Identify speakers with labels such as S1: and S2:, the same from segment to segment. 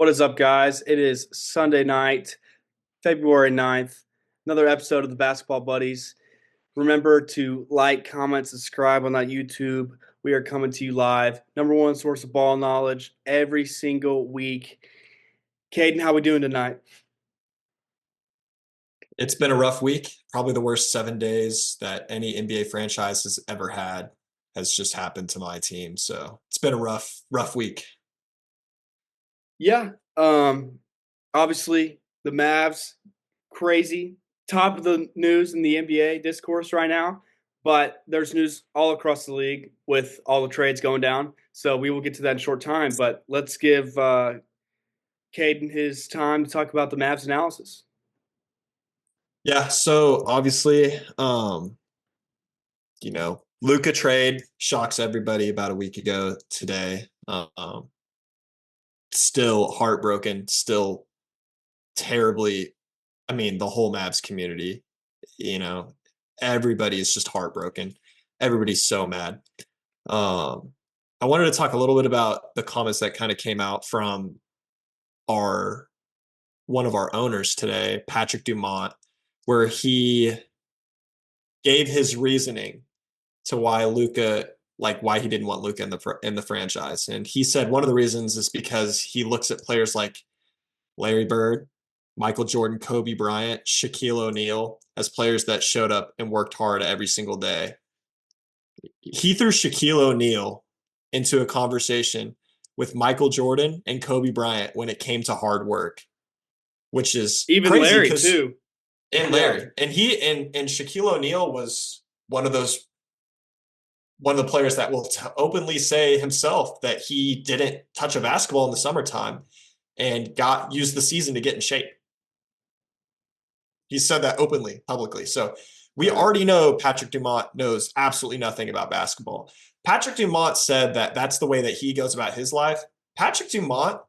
S1: What is up, guys? It is Sunday night, February 9th. Another episode of the Basketball Buddies. Remember to like, comment, subscribe on that YouTube. We are coming to you live. Number one source of ball knowledge every single week. Caden, how we doing tonight?
S2: It's been a rough week. Probably the worst 7 days that any NBA franchise has ever had has just happened to my team. So it's been a rough week.
S1: Yeah. Um, Obviously the Mavs, crazy. Top of the news in the NBA discourse right now. But there's news all across the league with all the trades going down. So we will get to that in short time. But let's give Caden his time to talk about the Mavs analysis.
S2: Yeah, so obviously, Luka trade shocks everybody about a week ago today. Still heartbroken, still terribly. I mean, the whole Mavs community, you know, everybody is just heartbroken. Everybody's so mad. Um, I wanted to talk a little bit about the comments that kind of came out from our one of our owners today, Patrick Dumont, where he gave his reasoning to why he didn't want Luka in the franchise, and he said one of the reasons is because he looks at players like Larry Bird, Michael Jordan, Kobe Bryant, Shaquille O'Neal as players that showed up and worked hard every single day. He threw Shaquille O'Neal into a conversation with Michael Jordan and Kobe Bryant when it came to hard work, which is
S1: Even
S2: crazy
S1: Larry,
S2: because
S1: too.
S2: and
S1: Yeah.
S2: Larry and Shaquille O'Neal was one of the players that will openly say himself that he didn't touch a basketball in the summertime and got used the season to get in shape. He said that openly, publicly. So we
S1: Right.
S2: already know Patrick Dumont knows absolutely nothing about basketball. Patrick Dumont said that that's the way that he goes about his life. Patrick Dumont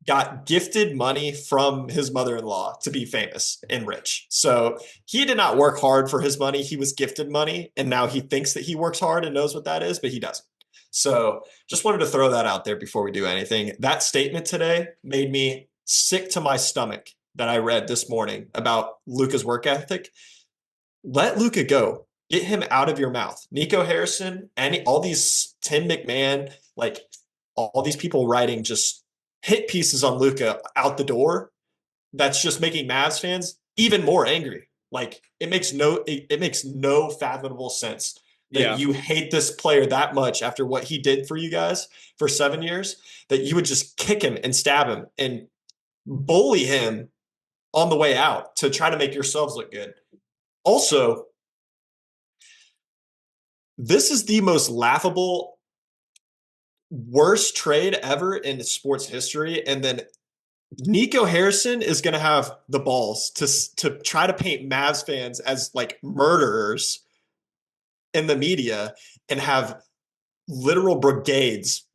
S2: got gifted money from his mother-in-law to be famous and rich. So he did not work hard for his money. He was gifted money. And now he thinks that he works hard and knows what that is, but he doesn't. So just wanted to throw that out there before we do anything. That statement today made me sick to my stomach that I read this morning about Luka's work ethic. Let Luka go. Get him out of your mouth. Nico Harrison, all these Tim McMahon, like all these people writing just hit pieces on Luka out the door. That's just making Mavs fans even more angry. Like it makes no fathomable sense that
S1: Yeah.
S2: you hate this player that much after what he did for you guys for 7 years, that you would just kick him and stab him and bully him on the way out to try to make yourselves look good. Also, this is the most laughable, worst trade ever in sports history. And then Nico Harrison is going to have the balls to try to paint Mavs fans as like murderers in the media and have literal brigades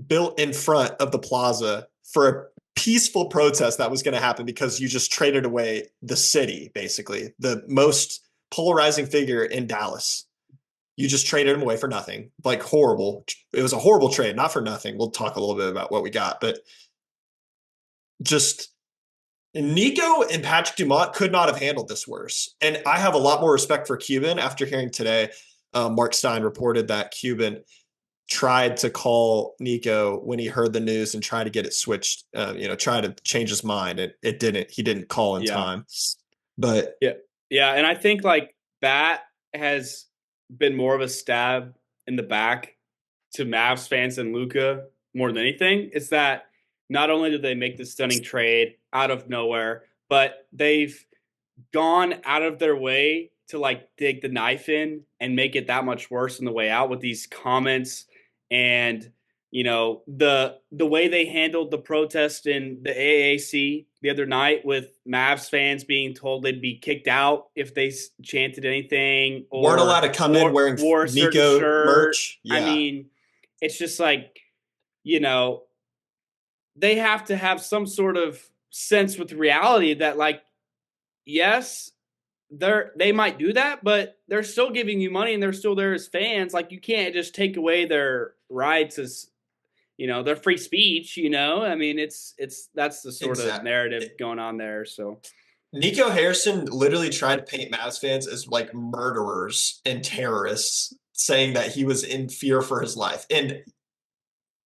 S2: built in front of the plaza for a peaceful protest that was going to happen because you just traded away the city, basically, the most polarizing figure in Dallas. You just traded him away for nothing. Like horrible. It was a horrible trade, not for nothing. We'll talk a little bit about what we got, but just Nico and Patrick Dumont could not have handled this worse. And I have a lot more respect for Cuban after hearing today. Mark Stein reported that Cuban tried to call Nico when he heard the news and try to get it switched, try to change his mind. It didn't. He didn't call in
S1: Yeah.
S2: time. But
S1: Yeah. Yeah. And I think like that has been more of a stab in the back to Mavs fans than Luka more than anything. Is that not only did they make this stunning trade out of nowhere, but they've gone out of their way to like dig the knife in and make it that much worse on the way out with these comments and the way they handled the protest in the AAC the other night with Mavs fans being told they'd be kicked out if they chanted anything
S2: weren't allowed
S1: or
S2: to come in
S1: wore
S2: wearing
S1: wore a certain
S2: Nico
S1: shirt.
S2: merch.
S1: I
S2: Yeah.
S1: mean, it's just like, you know, they have to have some sort of sense with reality that like, yes, they might do that, but they're still giving you money and they're still there as fans. Like, you can't just take away their rights as they're free speech. I mean, that's the sort of
S2: Exactly.
S1: narrative going on there. So
S2: Nico Harrison literally tried to paint Mavs fans as like murderers and terrorists, saying that he was in fear for his life. And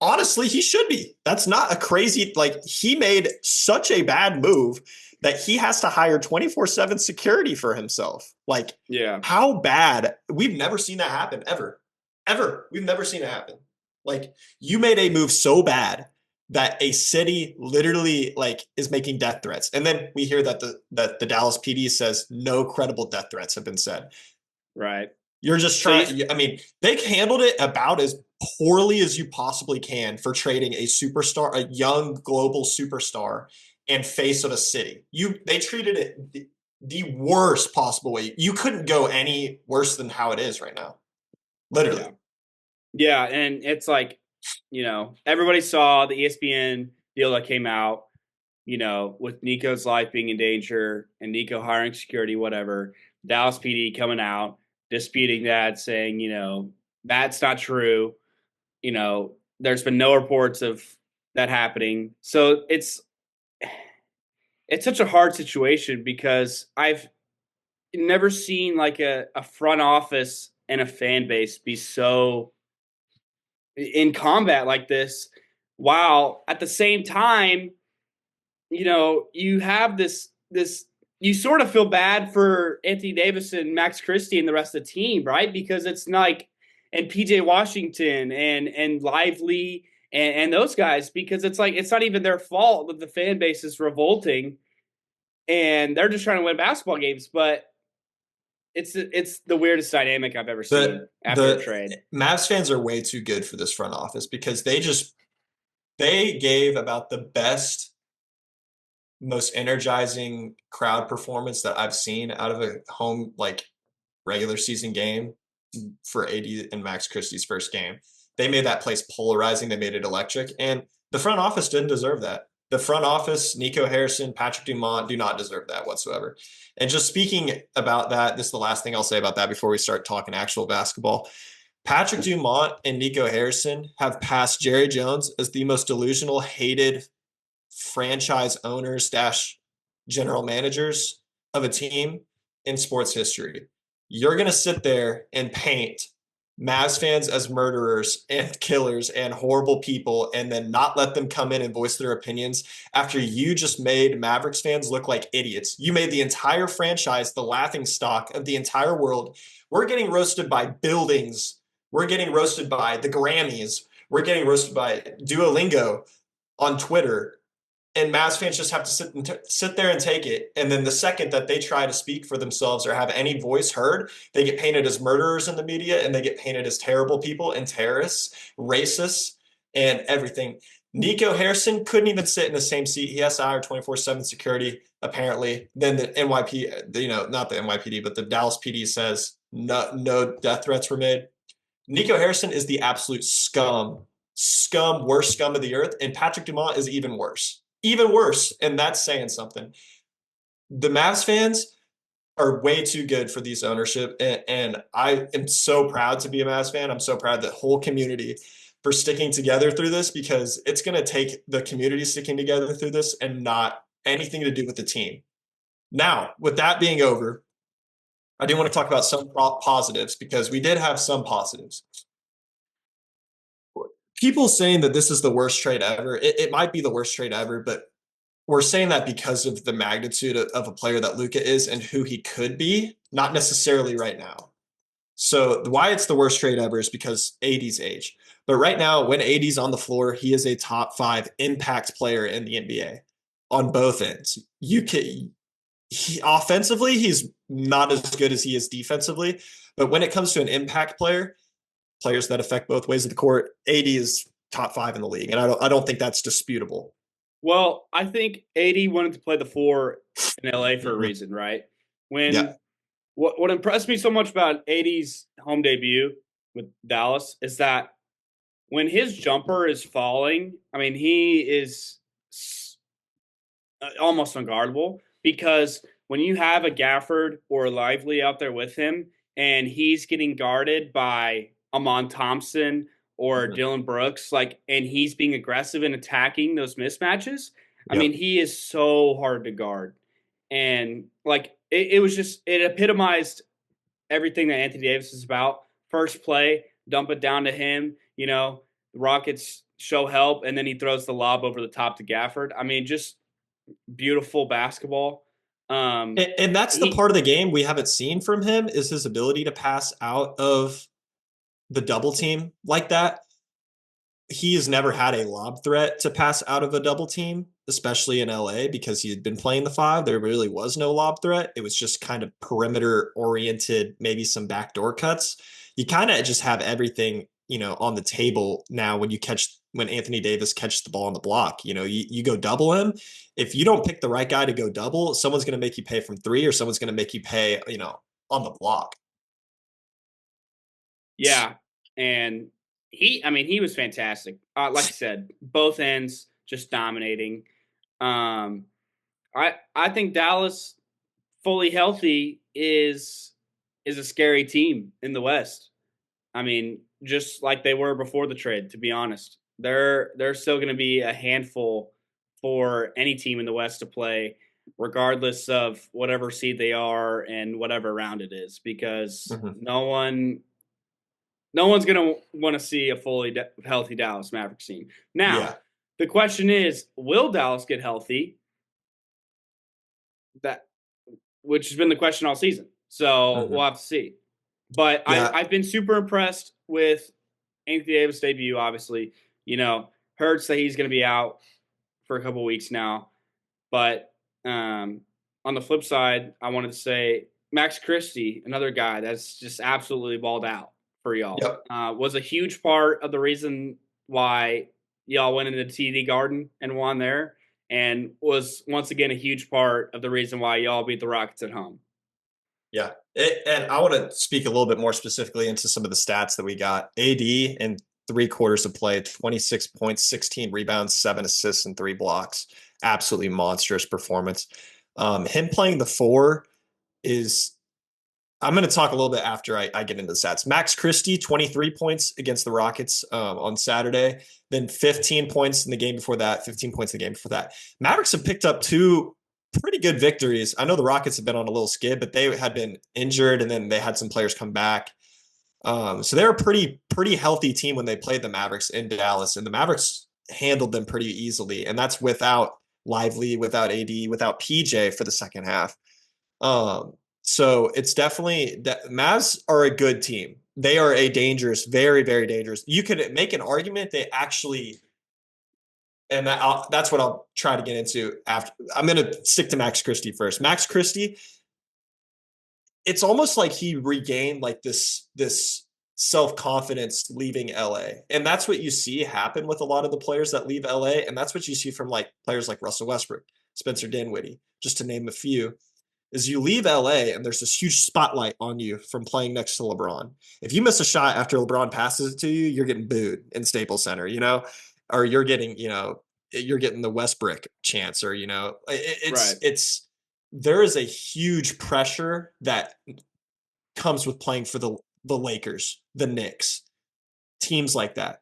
S2: honestly, he should be. That's not a crazy, like, he made such a bad move that he has to hire 24/7 security for himself. Like,
S1: yeah,
S2: how bad? We've never seen that happen, ever. Ever. We've never seen it happen. Like, you made a move so bad that a city literally like is making death threats. And then we hear that the Dallas PD says no credible death threats have been said.
S1: right.
S2: You're just
S1: So you,
S2: trying. I mean, they handled it about as poorly as you possibly can for trading a superstar, a young global superstar, and face of a city. They treated it the worst possible way. You couldn't go any worse than how it is right now. Literally.
S1: yeah, yeah, and it's like, everybody saw the ESPN deal that came out, with Nico's life being in danger and Nico hiring security, whatever. Dallas PD coming out disputing that, saying, that's not true. There's been no reports of that happening. So it's such a hard situation because I've never seen like a front office and a fan base be so in combat like this, while at the same time, you have this you sort of feel bad for Anthony Davis and Max Christie and the rest of the team, right? Because it's like, and PJ Washington and Lively and those guys, because it's like it's not even their fault that the fan base is revolting and they're just trying to win basketball games. But it's the weirdest dynamic I've ever seen after a
S2: The
S1: trade.
S2: Mavs fans are way too good for this front office because they gave about the best, most energizing crowd performance that I've seen out of a home like regular season game for AD and Max Christie's first game. They made that place polarizing. They made it electric, and the front office didn't deserve that. The front office, Nico Harrison, Patrick Dumont, do not deserve that whatsoever. And just speaking about that, this is the last thing I'll say about that before we start talking actual basketball. Patrick Dumont and Nico Harrison have passed Jerry Jones as the most delusional, hated franchise owners dash general managers of a team in sports history. You're going to sit there and paint Mavs fans as murderers and killers and horrible people and then not let them come in and voice their opinions after you just made Mavericks fans look like idiots. You made the entire franchise the laughing stock of the entire world. We're getting roasted by buildings. We're getting roasted by the Grammys. We're getting roasted by Duolingo on Twitter, and Mavs fans just have to sit there and take it. And then the second that they try to speak for themselves or have any voice heard, they get painted as murderers in the media and they get painted as terrible people and terrorists, racists, and everything. Nico Harrison couldn't even sit in the same seat. He has to hire 24/7 security, apparently. Then the NYP, not the NYPD, but the Dallas PD says no death threats were made. Nico Harrison is the absolute worst scum of the earth. And Patrick Dumont is even worse. Even worse. And that's saying something. The Mavs fans are way too good for these ownership. And I am so proud to be a Mavs fan. I'm so proud of the whole community for sticking together through this because it's going to take the community sticking together through this and not anything to do with the team. Now, with that being over, I do want to talk about some positives because we did have some positives. People saying that this is the worst trade ever, it might be the worst trade ever, but we're saying that because of the magnitude of a player that Luka is and who he could be, not necessarily right now. So why it's the worst trade ever is because AD's age. But right now, when AD's on the floor, he is a top 5 impact player in the NBA on both ends. Offensively, he's not as good as he is defensively. But when it comes to an impact player, players that affect both ways of the court, AD is top 5 in the league. And I don't think that's disputable.
S1: Well, I think AD wanted to play the 4 in LA for a reason, right?
S2: Yeah.
S1: When what impressed me so much about AD's home debut with Dallas is that when his jumper is falling, I mean, he is almost unguardable because when you have a Gafford or a Lively out there with him and he's getting guarded by Amon Thompson or
S2: Mhm.
S1: Dylan Brooks, like, and he's being aggressive and attacking those mismatches. I mean,
S2: Yep.
S1: he is so hard to guard. And like it was just it epitomized everything that Anthony Davis is about. First play, dump it down to him, the Rockets show help, and then he throws the lob over the top to Gafford. I mean, just beautiful basketball.
S2: And that's the
S1: He
S2: part of the game we haven't seen from him is his ability to pass out of the double team like that. He has never had a lob threat to pass out of a double team, especially in LA, because he had been playing the five. There really was no lob threat. It was just kind of perimeter oriented, maybe some backdoor cuts. You kind of just have everything, on the table now when Anthony Davis catches the ball on the block. You go double him. If you don't pick the right guy to go double, someone's going to make you pay from three or someone's going to make you pay, on the block.
S1: Yeah, and I mean, he was fantastic. Like I said, both ends just dominating. Um, I think Dallas fully healthy is a scary team in the West. I mean, just like they were before the trade. To be honest, they're still going to be a handful for any team in the West to play, regardless of whatever seed they are and whatever round it is, because
S2: Mhm.
S1: no one's going to want to see a fully healthy Dallas Mavericks team. Now,
S2: Yeah.
S1: the question is, will Dallas get healthy? That which has been the question all season. So we'll
S2: Mhm.
S1: have to see. But
S2: Yeah.
S1: I've been super impressed with Anthony Davis' debut. Obviously, hurts that he's going to be out for a couple weeks now. But on the flip side, I wanted to say Max Christie, another guy that's just absolutely balled out for y'all,
S2: Yep.
S1: was a huge part of the reason why y'all went into TD Garden and won there, and was once again a huge part of the reason why y'all beat the Rockets at home.
S2: Yeah. And I want to speak a little bit more specifically into some of the stats that we got. AD in 3 quarters of play, 26 points, 16 rebounds, 7 assists, and 3 blocks. Absolutely monstrous performance. Him playing the four is I'm going to talk a little bit after I get into the stats. Max Christie, 23 points against the Rockets on Saturday, then 15 points in the game before that, 15 points in the game before that. Mavericks have picked up two pretty good victories. I know the Rockets have been on a little skid, but they had been injured and then they had some players come back. So they're a pretty healthy team when they played the Mavericks in Dallas, and the Mavericks handled them pretty easily. And that's without Lively, without AD, without PJ for the second half. So it's definitely that Mavs are a good team. They are a dangerous, very, very dangerous. You could make an argument they actually, and that's what I'll try to get into after. I'm going to stick to Max Christie first. Max Christie, it's almost like he regained like this self-confidence leaving LA. And that's what you see happen with a lot of the players that leave LA. And that's what you see from like players like Russell Westbrook, Spencer Dinwiddie, just to name a few is you leave LA and there's this huge spotlight on you from playing next to LeBron. If you miss a shot after LeBron passes it to you, you're getting booed in Staples Center, or you're getting the Westbrook chance, or
S1: Right.
S2: it's there is a huge pressure that comes with playing for the Lakers, the Knicks, teams like that.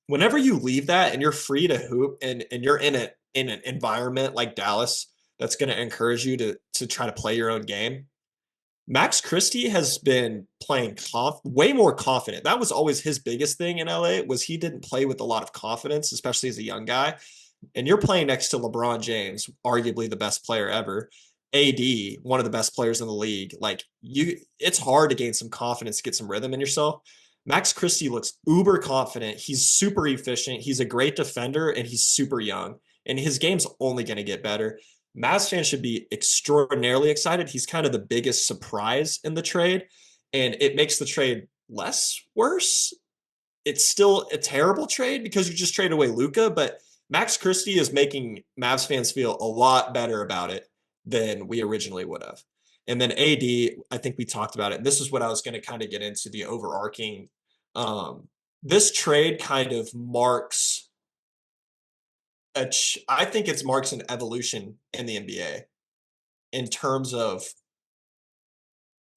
S2: Whenever you leave that and you're free to hoop and you're in an environment like Dallas that's going to encourage you to try to play your own game. Max Christie has been playing way more confident. That was always his biggest thing in LA was he didn't play with a lot of confidence, especially as a young guy. And you're playing next to LeBron James, arguably the best player ever. AD, one of the best players in the league. It's hard to gain some confidence, get some rhythm in yourself. Max Christie looks uber confident. He's super efficient. He's a great defender, and he's super young. And his game's only going to get better. Mavs fans should be extraordinarily excited. He's kind of the biggest surprise in the trade, and it makes the trade less worse. It's still a terrible trade because you just trade away Luka, but Max Christie is making Mavs fans feel a lot better about it than we originally would have. And then AD, I think we talked about it. This is what I was going to kind of get into the overarching. Um, this trade kind of marks I think it marks an evolution in the NBA in terms of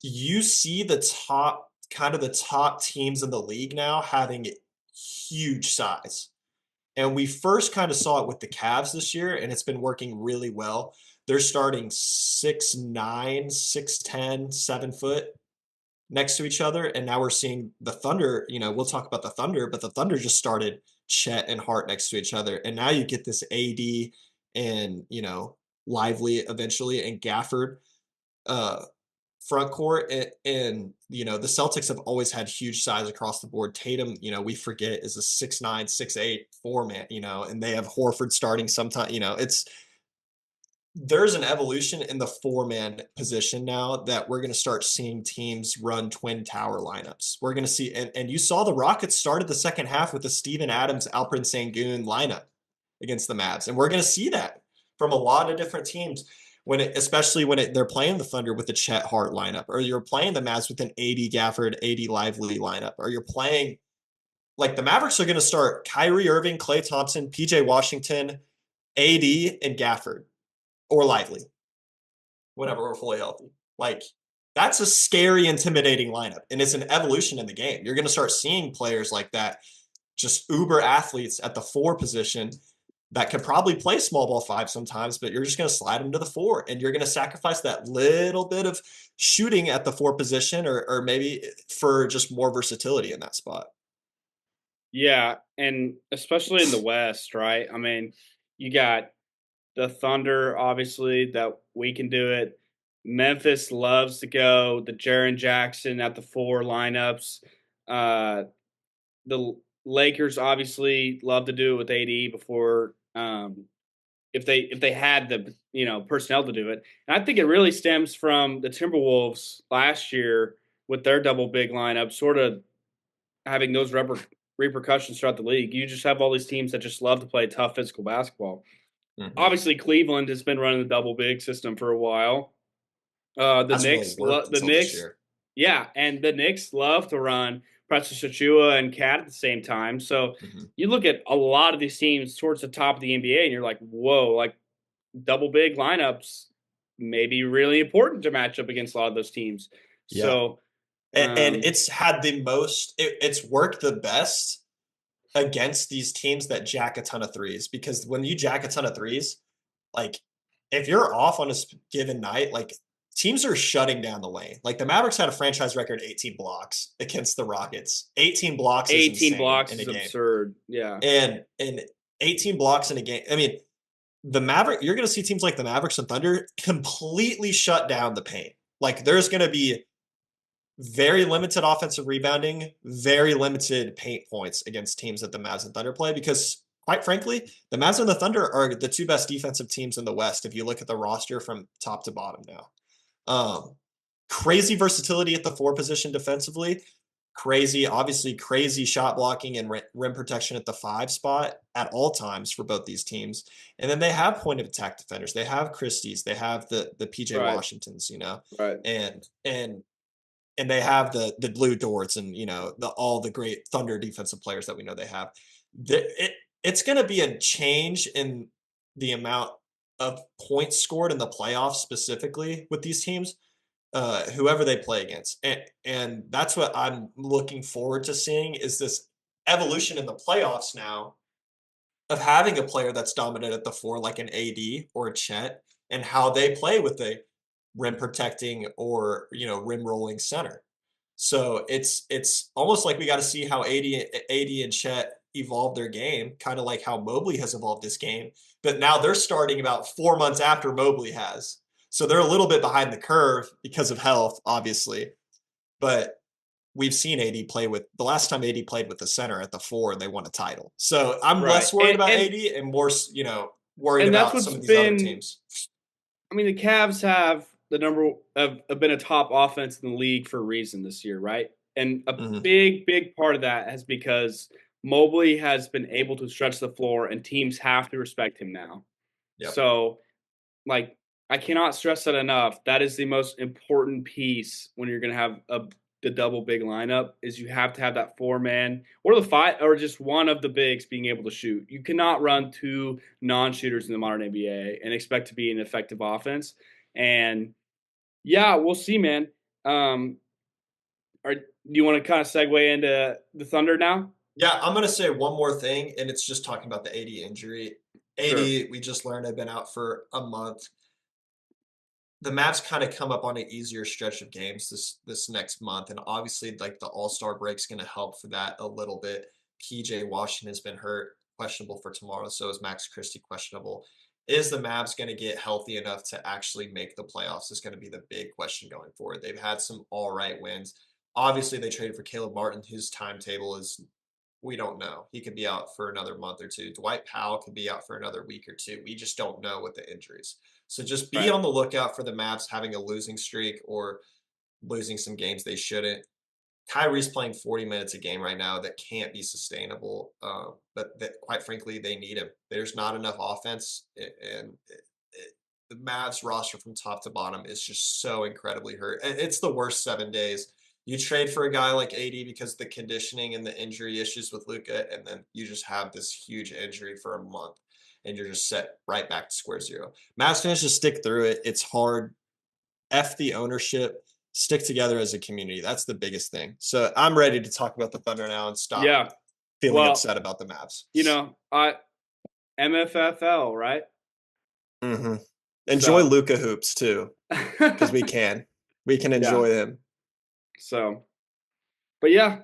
S2: you see the top teams in the league now having huge size. And we first kind of saw it with the Cavs this year, and it's been working really well. They're starting 6'9", 6'10", 7 foot next to each other. And now we're seeing the Thunder, we'll talk about the Thunder, but the Thunder just started Chet and Hart next to each other. And now you get this AD and, Lively eventually and Gafford uh, front court. The Celtics have always had huge size across the board. Tatum, we forget is a 6'9", 6'8", 4-man, and they have Horford starting sometime, there's an evolution in the 4-man position now that we're going to start seeing teams run twin tower lineups. We're going to see, and you saw the Rockets started the second half with the Steven Adams, Alperen Sengun lineup against the Mavs. And we're going to see that from a lot of different teams especially when they're playing the Thunder with the Chet Hart lineup, or you're playing the Mavs with an AD Gafford, AD Lively lineup, or you're playing like the Mavericks are going to start Kyrie Irving, Klay Thompson, PJ Washington, AD, and Gafford or Lively, whenever we're fully healthy. Like, that's a scary, intimidating lineup, and it's an evolution in the game. You're going to start seeing players like that, just uber athletes at the 4 position that could probably play small ball 5 sometimes, but you're just going to slide them to the 4, and you're going to sacrifice that little bit of shooting at the 4 position or maybe for just more versatility in that spot.
S1: Yeah, and especially in the West, right? I mean, you got the Thunder, obviously, that we can do it. Memphis loves to go the Jaren Jackson at the 4 lineups. The Lakers obviously love to do it with AD before if they had the personnel to do it. And I think it really stems from the Timberwolves last year with their double big lineup, sort of having those repercussions throughout the league. You just have all these teams that just love to play tough physical basketball.
S2: Mm-hmm.
S1: Obviously, Cleveland has been running the double big system for a while.
S2: Hasn't really worked
S1: The
S2: until this
S1: Knicks,
S2: year.
S1: yeah, and the Knicks love to run Precious Achua and Cat at the same time. So
S2: Mm-hmm.
S1: you look at a lot of these teams towards the top of the NBA, and you're like, whoa, like double big lineups may be really important to match up against a lot of those teams.
S2: Yeah.
S1: So,
S2: And it's had the most, it's worked the best against these teams that jack a ton of threes, because when you jack a ton of threes, like if you're off on a given night, like teams are shutting down the lane. Like the Mavericks had a franchise record 18 blocks against the Rockets. 18 blocks is
S1: 18
S2: insane
S1: blocks
S2: in a
S1: is
S2: game.
S1: absurd. Yeah.
S2: And 18 blocks in a game. I mean, you're going to see teams like the Mavericks and Thunder completely shut down the paint. Like there's going to be very limited offensive rebounding, very limited paint points against teams that the Mavs and Thunder play, because quite frankly, the Mavs and the Thunder are the 2 best defensive teams in the West if you look at the roster from top to bottom now. Crazy versatility at the 4 position defensively. Obviously crazy shot blocking and rim protection at the 5 spot at all times for both these teams. And then they have point of attack defenders. They have Christie's. They have the PJ
S1: Right.
S2: Washingtons,
S1: Right.
S2: and they have the Blue Dorts and all the great Thunder defensive players that we know they have. It's going to be a change in the amount of points scored in the playoffs specifically with these teams, whoever they play against, and that's what I'm looking forward to seeing, is this evolution in the playoffs now of having a player that's dominant at the 4 like an AD or a Chet, and how they play with a rim protecting or rim rolling center. So it's almost like we got to see how AD and Chet evolve their game, kind of like how Mobley has evolved this game. But now they're starting about 4 months after Mobley has. So they're a little bit behind the curve because of health, obviously. But we've seen AD play with, the last time AD played with the center at the 4, they won a title. So I'm
S1: Right.
S2: less worried about AD and more, worried
S1: And that's
S2: about
S1: what's
S2: some of these other
S1: been.
S2: teams.
S1: I mean, the Cavs have have been a top offense in the league for a reason this year, right? And a
S2: Mm-hmm.
S1: big part of that is because Mobley has been able to stretch the floor, and teams have to respect him now.
S2: Yep.
S1: So, like, I cannot stress that enough. That is the most important piece when you're going to have the double big lineup, is you have to have that 4-man or the 5 or just one of the bigs being able to shoot. You cannot run 2 non-shooters in the modern NBA and expect to be an effective offense. And yeah, we'll see, man. Do you want to kind of segue into the Thunder now?
S2: Yeah, I'm gonna say one more thing, and it's just talking about the AD injury.
S1: Sure.
S2: AD, we just learned had been out for a month. The Mavs kind of come up on an easier stretch of games this next month, and obviously, like the All-Star break's going to help for that a little bit. PJ Washington has been hurt, questionable for tomorrow. So is Max Christie questionable. Is the Mavs going to get healthy enough to actually make the playoffs? Is going to be the big question going forward. They've had some all right wins. Obviously, they traded for Caleb Martin, whose timetable is we don't know. He could be out for another month or two. Dwight Powell could be out for another week or two. We just don't know with the injuries. So just be
S1: Right.
S2: on the lookout for the Mavs having a losing streak or losing some games they shouldn't. Kyrie's playing 40 minutes a game right now. That can't be sustainable. But that, quite frankly, they need him. There's not enough offense, and the Mavs roster from top to bottom is just so incredibly hurt. And it's the worst 7 days. You trade for a guy like AD because the conditioning and the injury issues with Luca, and then you just have this huge injury for a month, and you're just set right back to square zero. Mavs fans just stick through it. It's hard. F the ownership. Stick together as a community. That's the biggest thing. So I'm ready to talk about the Thunder now and stop
S1: Yeah.
S2: feeling
S1: Well,
S2: upset about the Mavs.
S1: I MFFL, right?
S2: Enjoy
S1: So,
S2: Luca hoops too, because we can. We can
S1: yeah.
S2: enjoy them.
S1: So, but yeah,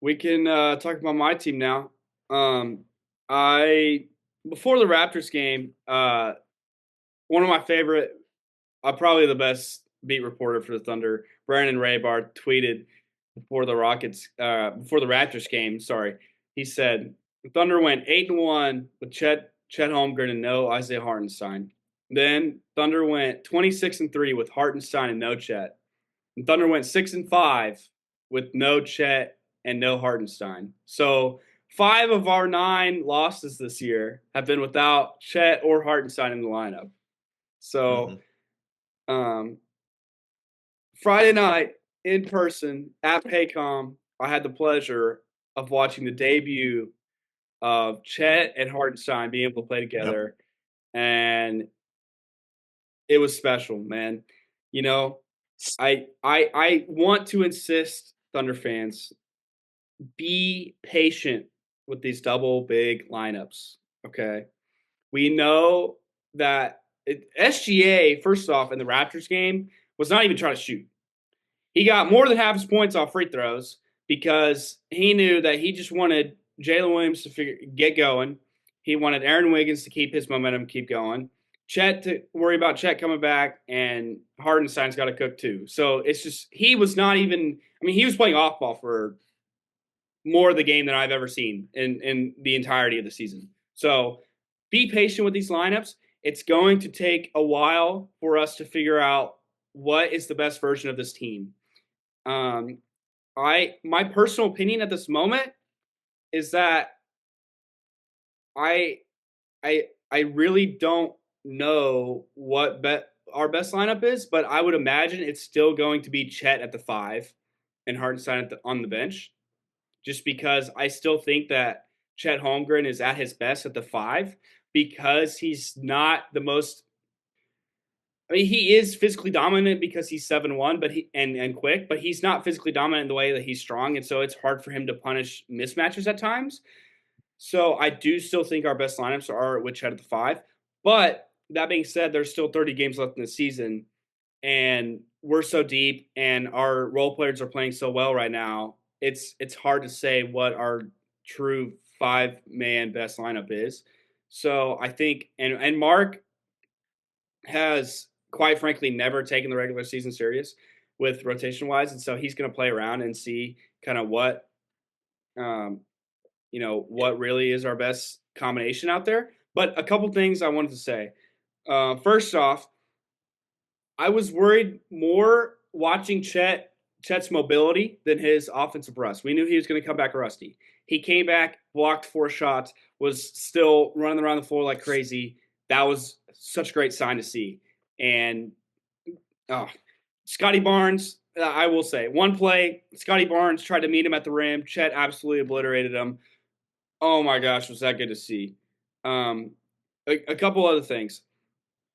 S1: we can talk about my team now. Um, I before the Raptors game, one of my favorite, probably the best beat reporter for the Thunder, Brandon Raybar, tweeted before the Raptors game. Sorry, he said the Thunder went 8-1 with Chet Holmgren and no Isaiah Hartenstein. Then Thunder went 26-3 with Hartenstein and no Chet. And Thunder went 6-5 with no Chet and no Hartenstein. So 5 of our 9 losses this year have been without Chet or Hartenstein in the lineup. So
S2: Hmm.
S1: um, Friday night in person at Paycom, I had the pleasure of watching the debut of Chet and Hartenstein being able to play
S2: Yep.
S1: together, and it was special, man. You know, I want to insist, Thunder fans, be patient with these double big lineups. Okay, we know that SGA, first off, in the Raptors game, was not even trying to shoot. He got more than half his points off free throws because he knew that he just wanted Jalen Williams to get going. He wanted Aaron Wiggins to keep his momentum, keep going. Chet to worry about Chet coming back, and Hardenstein's got to cook too. So it's just he was not even. I mean, he was playing off ball for more of the game than I've ever seen in the entirety of the season. So be patient with these lineups. It's going to take a while for us to figure out what is the best version of this team. Um, my personal opinion at this moment is that I I really don't know what our best lineup is, but I would imagine it's still going to be Chet at the 5 and Hartenstein on the bench, just because I still think that Chet Holmgren is at his best at the 5 because he's not the most. I mean, he is physically dominant because he's 7-1, but and quick, but he's not physically dominant in the way that he's strong, and so it's hard for him to punish mismatches at times. So I do still think our best lineups are with Chet at the 5. But that being said, there's still 30 games left in the season, and we're so deep, and our role players are playing so well right now. It's hard to say what our true 5-man best lineup is. So I think, and Mark has quite frankly never taken the regular season serious with rotation wise, and so he's going to play around and see kind of what um, what really is our best combination out there. But a couple things I wanted to say. First off, I was worried more watching Chet's mobility than his offensive rust. We knew he was going to come back rusty. He came back, blocked 4 shots, was still running around the floor like crazy. That was such a great sign to see. And oh, Scotty Barnes, I will say, one play, Scotty Barnes tried to meet him at the rim. Chet absolutely obliterated him. Oh my gosh, was that good to see. Um, a couple other things.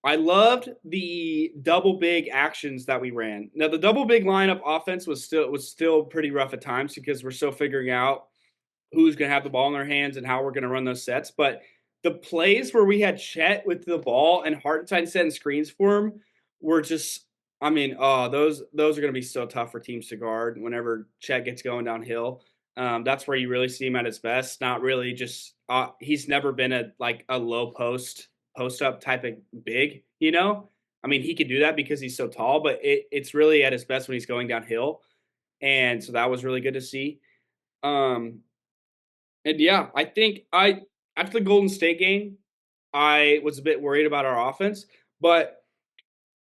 S1: I loved the double big actions that we ran. Now the double big lineup offense was still pretty rough at times because we're still figuring out who's going to have the ball in their hands and how we're going to run those sets. But the plays where we had Chet with the ball and Hartenstein setting screens for him were just, I mean, oh, those are going to be so tough for teams to guard whenever Chet gets going downhill. That's where you really see him at his best. Not really just he's never been a low post up type of big, you know. I mean, he could do that because he's so tall, but it's really at his best when he's going downhill, and so that was really good to see. Um, and yeah, I think I after the Golden State game, I was a bit worried about our offense, but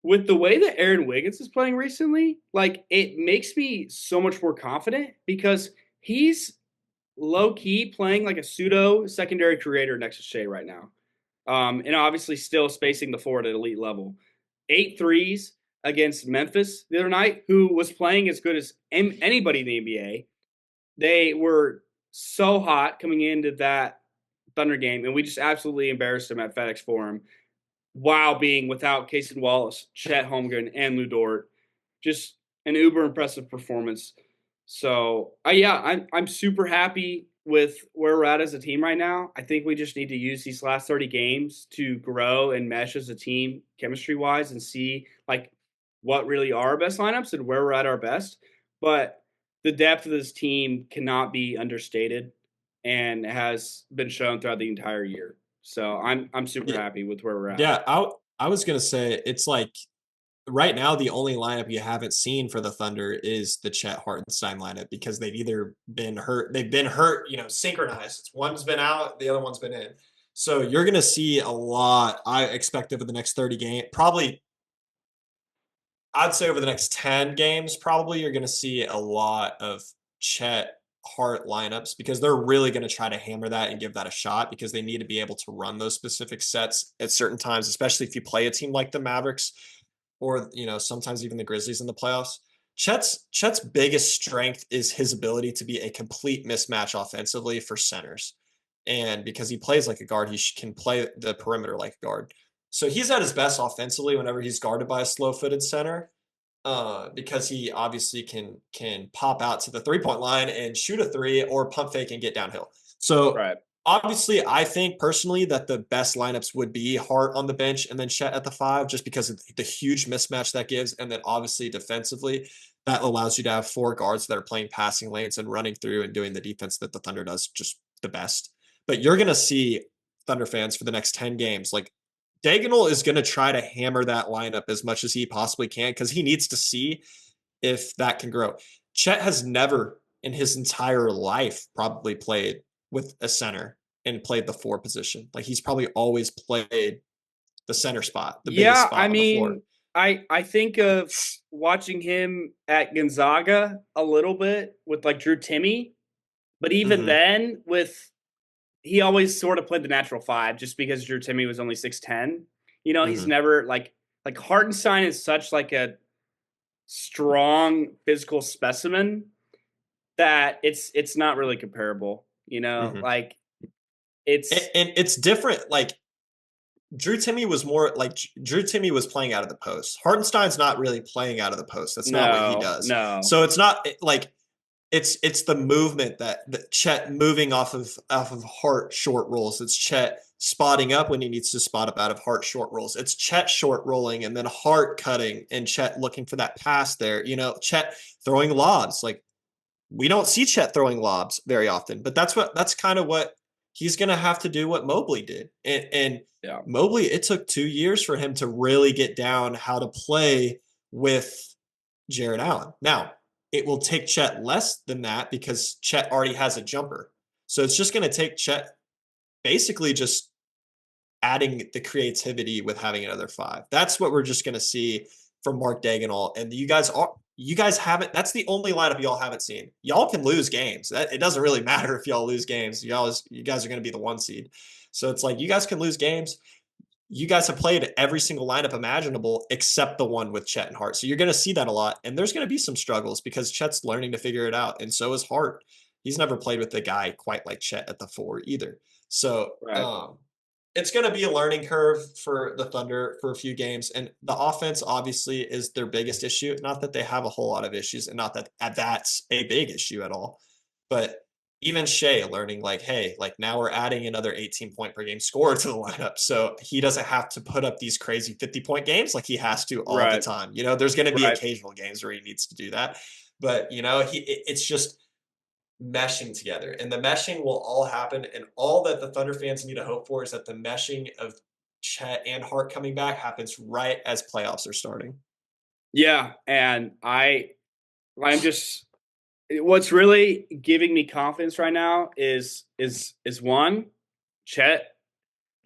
S1: with the way that Aaron Wiggins is playing recently, like it makes me so much more confident because he's low key playing like a pseudo secondary creator next to Shea right now. And obviously still spacing the floor at an elite level. 8 threes against Memphis the other night, who was playing as good as anybody in the NBA. They were so hot coming into that Thunder game, and we just absolutely embarrassed them at FedEx Forum while being without Casey Wallace, Chet Holmgren, and Lou Dort. Just an uber impressive performance. So, yeah, I'm super happy with where we're at as a team right now. I think we just need to use these last 30 games to grow and mesh as a team chemistry wise and see like what really are our best lineups and where we're at our best. But the depth of this team cannot be understated and has been shown throughout the entire year. So I'm super
S2: Yeah,
S1: happy with where we're at.
S2: yeah. I was gonna say it's like right now the only lineup you haven't seen for the Thunder is the Chet Hartenstein lineup because they've been hurt, synchronized. One's been out, the other one's been in. So you're gonna see a lot, I expect, over the next 30 games. Probably I'd say over the next 10 games, probably you're gonna see a lot of Chet Hart lineups because they're really going to try to hammer that and give that a shot because they need to be able to run those specific sets at certain times, especially if you play a team like the Mavericks or sometimes even the Grizzlies in the playoffs. Chet's biggest strength is his ability to be a complete mismatch offensively for centers, and because he plays like a guard, he can play the perimeter like a guard. So he's at his best offensively whenever he's guarded by a slow-footed center, because he obviously can pop out to the 3-point line and shoot a three or pump fake and get downhill. So
S1: Right.
S2: obviously, I think personally that the best lineups would be Hart on the bench and then Chet at the 5, just because of the huge mismatch that gives, and then obviously defensively, that allows you to have 4 guards that are playing passing lanes and running through and doing the defense that the Thunder does just the best. But you're gonna see Thunder fans for the next 10 games, like Dagnall is going to try to hammer that lineup as much as he possibly can because he needs to see if that can grow. Chet has never in his entire life probably played with a center and played the 4 position. Like he's probably always played the center spot, the biggest
S1: Yeah, I
S2: spot on the floor.
S1: mean, I think of watching him at Gonzaga a little bit with like Drew Timmy, but even
S2: Mm-hmm.
S1: then with he always sort of played the natural 5 just because Drew Timmy was only 6'10". You know, he's
S2: Mm-hmm.
S1: never like Hartenstein is such like a strong physical specimen that it's not really comparable, you know?
S2: Mm-hmm.
S1: Like it's
S2: And it's different. Like Drew Timmy was more like Drew Timmy was playing out of the post. Hartenstein's not really playing out of the post. That's not what he
S1: no,
S2: does.
S1: no.
S2: So it's not like it's the movement that Chet moving off of Hart short rolls. It's Chet spotting up when he needs to spot up out of Hart short rolls. It's Chet short rolling and then Hart cutting and Chet looking for that pass there. Chet throwing lobs. Like we don't see Chet throwing lobs very often, but that's kind of what he's going to have to do what Mobley did. And
S1: Yeah.
S2: Mobley, it took 2 years for him to really get down how to play with Jared Allen. Now, it will take Chet less than that because Chet already has a jumper. So it's just going to take Chet basically just adding the creativity with having another 5. That's what we're just going to see from Mark Daigneault. And you guys haven't. That's the only lineup y'all haven't seen. Y'all can lose games. It doesn't really matter if y'all lose games. You guys are going to be the 1 seed. So it's like you guys can lose games. You guys have played every single lineup imaginable except the one with Chet and Hart. So you're going to see that a lot. And there's going to be some struggles because Chet's learning to figure it out. And so is Hart. He's never played with a guy quite like Chet at the 4 either. So
S1: Right.
S2: it's going to be a learning curve for the Thunder for a few games. And the offense obviously is their biggest issue. Not that they have a whole lot of issues and not that that's a big issue at all. But even Shea learning like, hey, like now we're adding another 18-point per game scorer to the lineup. So he doesn't have to put up these crazy 50-point games like he has to all the
S1: Right.
S2: time. There's going to be
S1: Right.
S2: occasional games where he needs to do that. But, it's just meshing together. And the meshing will all happen. And all that the Thunder fans need to hope for is that the meshing of Chet and Hart coming back happens right as playoffs are starting.
S1: Yeah, and I'm just what's really giving me confidence right now is one, Chet.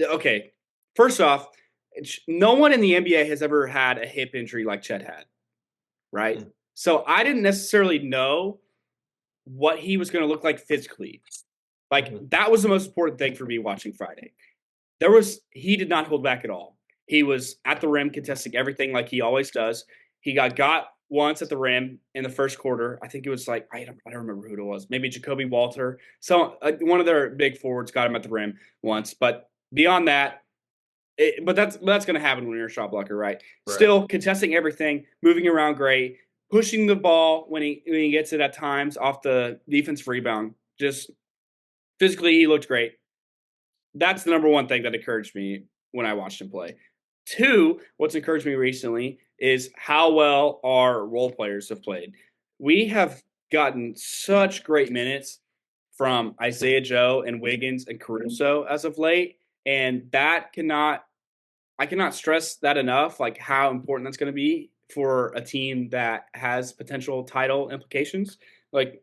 S1: Okay, first off, no one in the NBA has ever had a hip injury like Chet had, right?
S2: Mm.
S1: So I didn't necessarily know what he was going to look like physically. Like
S2: Mm-hmm.
S1: that was the most important thing for me watching Friday. He did not hold back at all. He was at the rim contesting everything like he always does. He got once at the rim in the first quarter. I think it was like I don't remember who it was. Maybe Jacoby Walter. So one of their big forwards got him at the rim once. But beyond that, but that's going to happen when you're a shot blocker, right?
S2: Right.
S1: Still contesting everything, moving around great, pushing the ball when he gets it at times off the defense rebound. Just physically, he looked great. That's the number one thing that encouraged me when I watched him play. Two, what's encouraged me recently is how well our role players have played. We have gotten such great minutes from Isaiah Joe and Wiggins and Caruso as of late, and I cannot stress that enough, like how important that's going to be for a team that has potential title implications. Like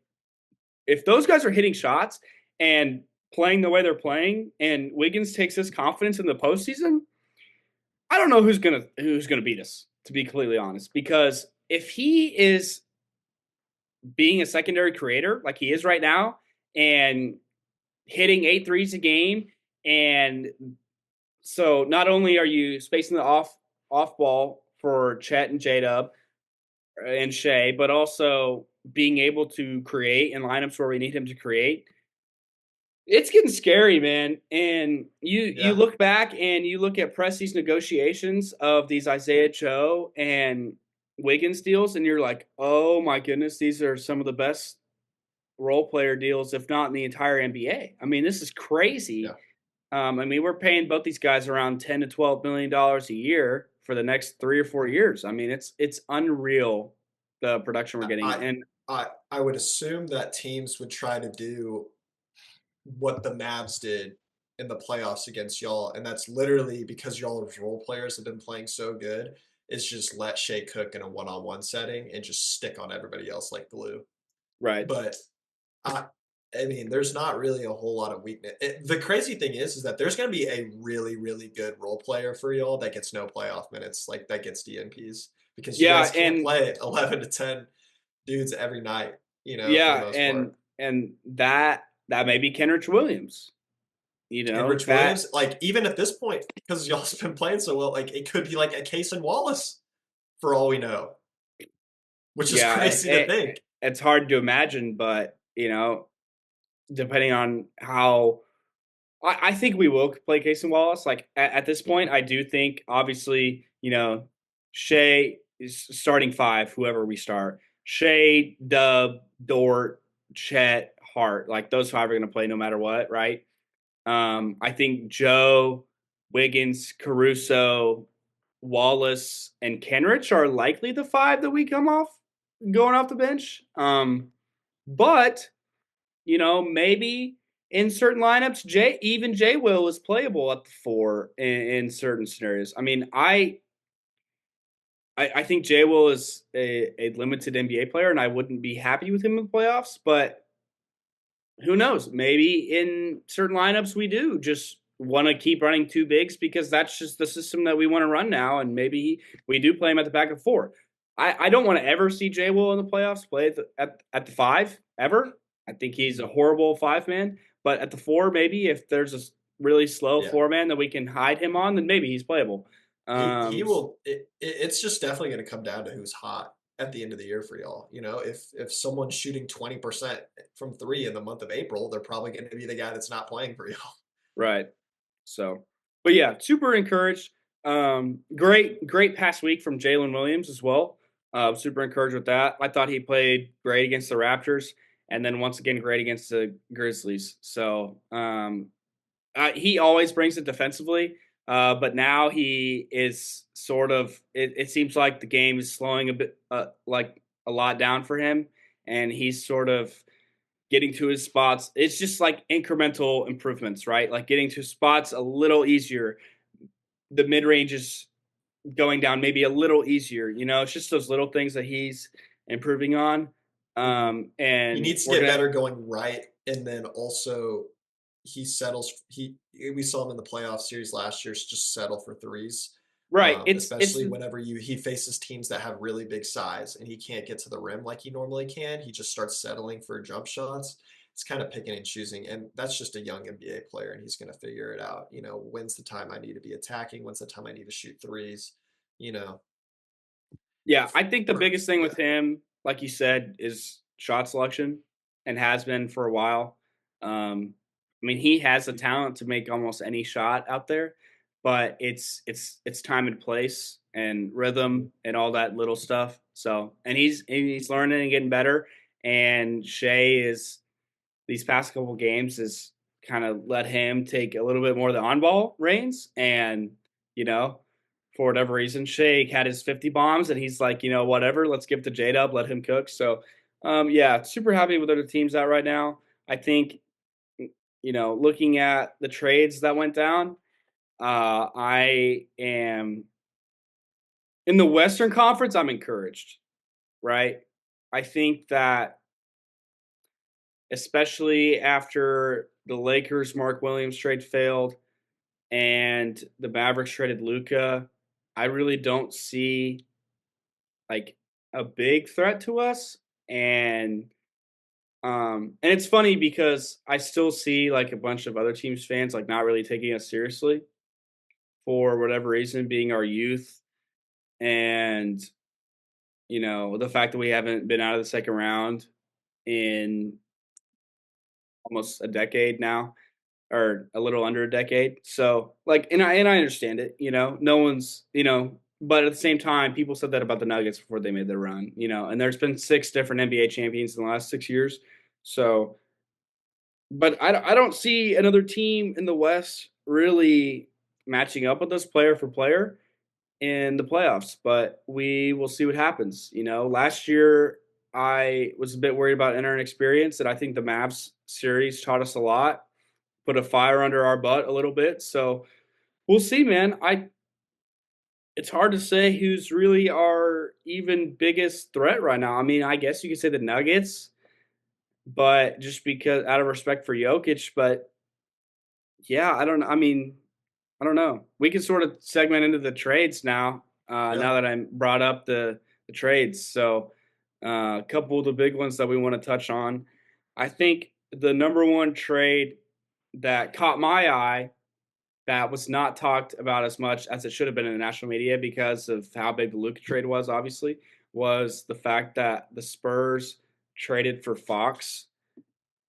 S1: if those guys are hitting shots and playing the way they're playing, and Wiggins takes his confidence in the postseason, I don't know who's gonna beat us. To be completely honest, because if he is being a secondary creator like he is right now, and hitting 8 threes a game, and so not only are you spacing the off ball for Chet and J Dub and Shea, but also being able to create in lineups where we need him to create. It's getting scary, man. And you
S2: Yeah.
S1: look back and you look at Presti's negotiations of these Isaiah Joe and Wiggins deals, and you're like, oh my goodness, these are some of the best role player deals, if not in the entire NBA. I mean, this is
S2: Yeah.
S1: crazy. I mean, we're paying both these guys around $10 to $12 million a year for the next 3 or 4 years. I mean, it's unreal the production we're getting.
S2: I
S1: And
S2: I would assume that teams would try to do what the Mavs did in the playoffs against y'all, and that's literally because y'all's role players have been playing so good. Is just let Shea cook in a one-on-one setting and just stick on everybody else like glue.
S1: right,
S2: But I, I mean, there's not really a whole lot of weakness. The crazy thing is that there's going to be a really, really good role player for y'all that gets no playoff minutes, like that gets DNPs, because you
S1: yeah,
S2: guys can't
S1: and
S2: play 11 to 10 dudes every night, for the
S1: yeah,
S2: most
S1: and
S2: part.
S1: and that may be Kenrich Williams.
S2: And Rich
S1: That
S2: Williams, like even at this point, because y'all's been playing so well, like it could be like a Case and Wallace for all we know, which is
S1: yeah,
S2: crazy to think.
S1: it's hard to imagine, but depending on how I think we will play Casey Wallace. Like at this point, I do think obviously, Shea is starting five, whoever we start. Shea, Dub, Dort, Chet, Hart, like those five are going to play no matter what, right? I think Joe, Wiggins, Caruso, Wallace, and Kenrich are likely the five that we come off going off the bench. But maybe in certain lineups, J Will is playable at the four in certain scenarios. I mean, I think J Will is a limited NBA player, and I wouldn't be happy with him in the playoffs. But who knows? Maybe in certain lineups we do just want to keep running two bigs because that's just the system that we want to run now, and maybe we do play him at the back of four. I don't want to ever see Jay Will in the playoffs play at the five ever. I think he's a horrible five man. But at the four, maybe if there's a really slow
S2: Yeah.
S1: four man that we can hide him on, then maybe he's playable.
S2: He will. It's just definitely going to come down to who's hot at the end of the year for y'all. If someone's shooting 20% from three in the month of April, they're probably going to be the guy that's not playing for y'all.
S1: Right. So, but yeah, super encouraged. Great past week from Jalen Williams as well. Super encouraged with that. I thought he played great against the Raptors. and then once again great against the Grizzlies. So he always brings it defensively, but now he is sort of. It seems like the game is slowing a bit, like a lot down for him, and he's sort of getting to his spots. It's just like incremental improvements, right? Like getting to spots a little easier. The mid range is going down maybe a little easier. It's just those little things that he's improving on.
S2: Mhm. He
S1: And
S2: needs to
S1: we're
S2: get
S1: gonna
S2: better going right, and then also he settles. He we saw him in the playoff series last year just settle for threes,
S1: right. It's
S2: especially whenever he faces teams that have really big size and he can't get to the rim like he normally can. He just starts settling for jump shots. It's kind of picking and choosing, and that's just a young NBA player, and he's going to figure it out. When's the time I need to be attacking? When's the time I need to shoot threes? You know,
S1: Yeah, I think the biggest thing
S2: yeah,
S1: with him, like you said, is shot selection, and has been for a while. I mean, he has the talent to make almost any shot out there, but it's time and place and
S2: Mhm.
S1: rhythm and all that little stuff. So, and he's learning and getting better. And Shea is these past couple games has kind of let him take a little bit more of the on ball reins. And, you know, for whatever reason, Shake had his 50 bombs and he's like, whatever, let's give it to J Dub, let him cook. So, yeah, super happy with where the team's at right now. I think, looking at the trades that went down, I am in the Western Conference, I'm encouraged, right? I think that especially after the Lakers Mark Williams trade failed and the Mavericks traded Luca, I really don't see like a big threat to us. And it's funny because I still see like a bunch of other teams fans like not really taking us seriously for whatever reason, being our youth and the fact that we haven't been out of the second round in almost a decade now, or a little under a decade. So like, and I understand it. No one's but at the same time, people said that about the Nuggets before they made their run. And there's been 6 different NBA champions in the last 6 years. So, but I don't see another team in the West really matching up with us player for player in the playoffs. But we will see what happens. Last year I was a bit worried about entering experience, and I think the Mavs series taught us a lot, put a fire under our butt a little bit. So we'll see, man. It's hard to say who's really our even biggest threat right now. I mean, I guess you could say the Nuggets, but just because out of respect for Jokic, but yeah, I don't know. I mean, I don't know. We can sort of segment into the trades now.
S2: yeah.
S1: Now that I brought up the trades, so a couple of the big ones that we want to touch on. I think the number one trade that caught my eye that was not talked about as much as it should have been in the national media because of how big the Luka trade was, obviously, was the fact that the Spurs traded for Fox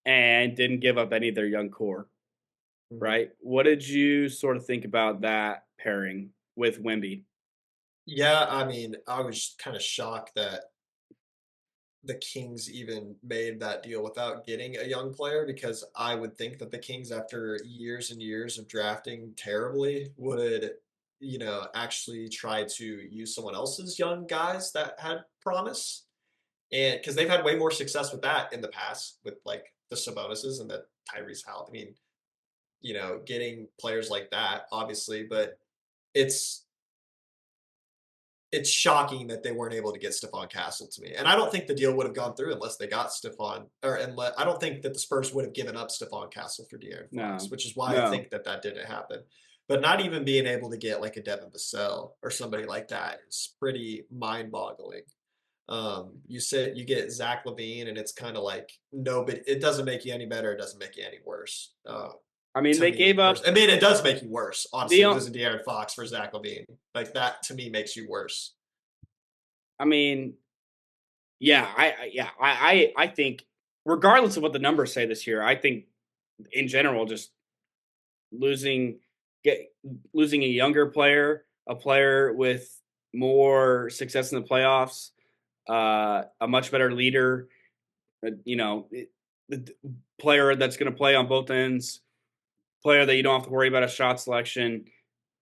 S1: and didn't give up any of their young core,
S2: Mhm.
S1: right? What did you sort of think about that pairing with Wemby?
S2: Yeah, I mean, I was kind of shocked that the Kings even made that deal without getting a young player, because I would think that the Kings, after years and years of drafting terribly, would, actually try to use someone else's young guys that had promise. And because they've had way more success with that in the past with like the Sabonuses and the Tyrese Hal. I mean, getting players like that, obviously, but it's it's shocking that they weren't able to get Stephon Castle to me. And I don't think the deal would have gone through unless they got Stephon, or unless I don't think that the Spurs would have given up Stephon Castle for De'Aaron Fox,
S1: No,
S2: which is why I
S1: no.
S2: think that that didn't happen. But not even being able to get like a Devin Vassell or somebody like that is pretty mind-boggling. You said you get Zach Levine, and it's kind of like no, but it doesn't make you any better. It doesn't make you any worse.
S1: I mean,
S2: To
S1: they
S2: me,
S1: gave up
S2: personally, I mean, it does make you worse. Honestly,
S1: the.
S2: losing De'Aaron Fox for Zach Levine, like that to me makes you worse.
S1: I mean, yeah, I think regardless of what the numbers say this year, I think in general, just losing get losing a younger player, a player with more success in the playoffs, a much better leader. The player that's going to play on both ends, player that you don't have to worry about a shot selection.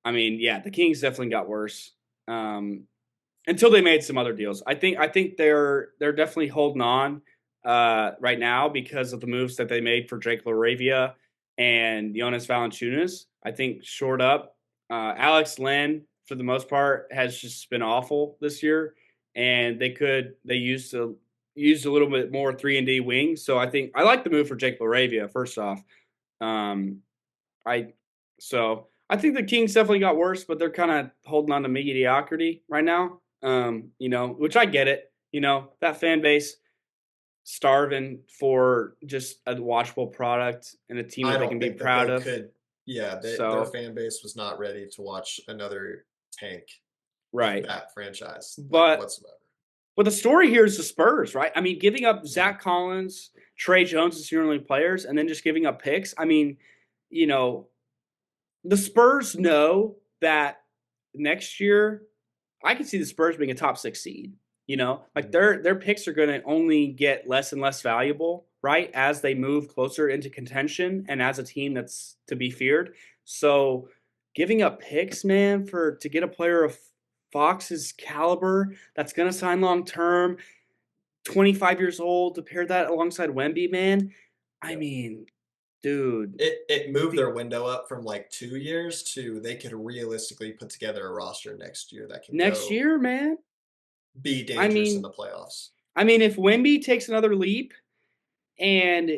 S1: I mean, yeah, the Kings definitely got worse until they made some other deals. I think they're definitely holding on right now because of the moves that they made for Jake LaRavia and Jonas Valanciunas. I think shored up. Alex Len, for the most part, has just been awful this year, and they used a little bit more 3-and-D wing. So I think I like the move for Jake LaRavia. First off, um, I I think the Kings definitely got worse, but they're kind of holding on to mediocrity right now. Which I get it. That fan base starving for just a watchable product and a team
S2: I
S1: that they
S2: don't
S1: can be
S2: think that
S1: proud
S2: they
S1: of.
S2: could. Yeah, their
S1: So,
S2: fan base was not ready to watch another tank
S1: right.
S2: that franchise like
S1: But
S2: whatsoever.
S1: the story here is the Spurs, right? I mean, giving up
S2: Mhm.
S1: Zach Collins, Trey Jones as your only players, and then just giving up picks. I mean, you know, the Spurs know that next year I can see the Spurs being a top 6 seed. Like
S2: Mhm.
S1: their picks are going to only get less and less valuable, right, as they move closer into contention and as a team that's to be feared. So, giving up picks, man, for to get a player of Fox's caliber that's going to sign long term, 25 years old, to pair that alongside Wemby, man. I
S2: Yeah.
S1: mean, dude,
S2: It moved
S1: the
S2: their window up from like 2 years to they could realistically put together a roster next year that can
S1: next
S2: go
S1: year, man.
S2: be
S1: I
S2: dangerous in
S1: mean,
S2: the playoffs.
S1: if Wemby takes another leap and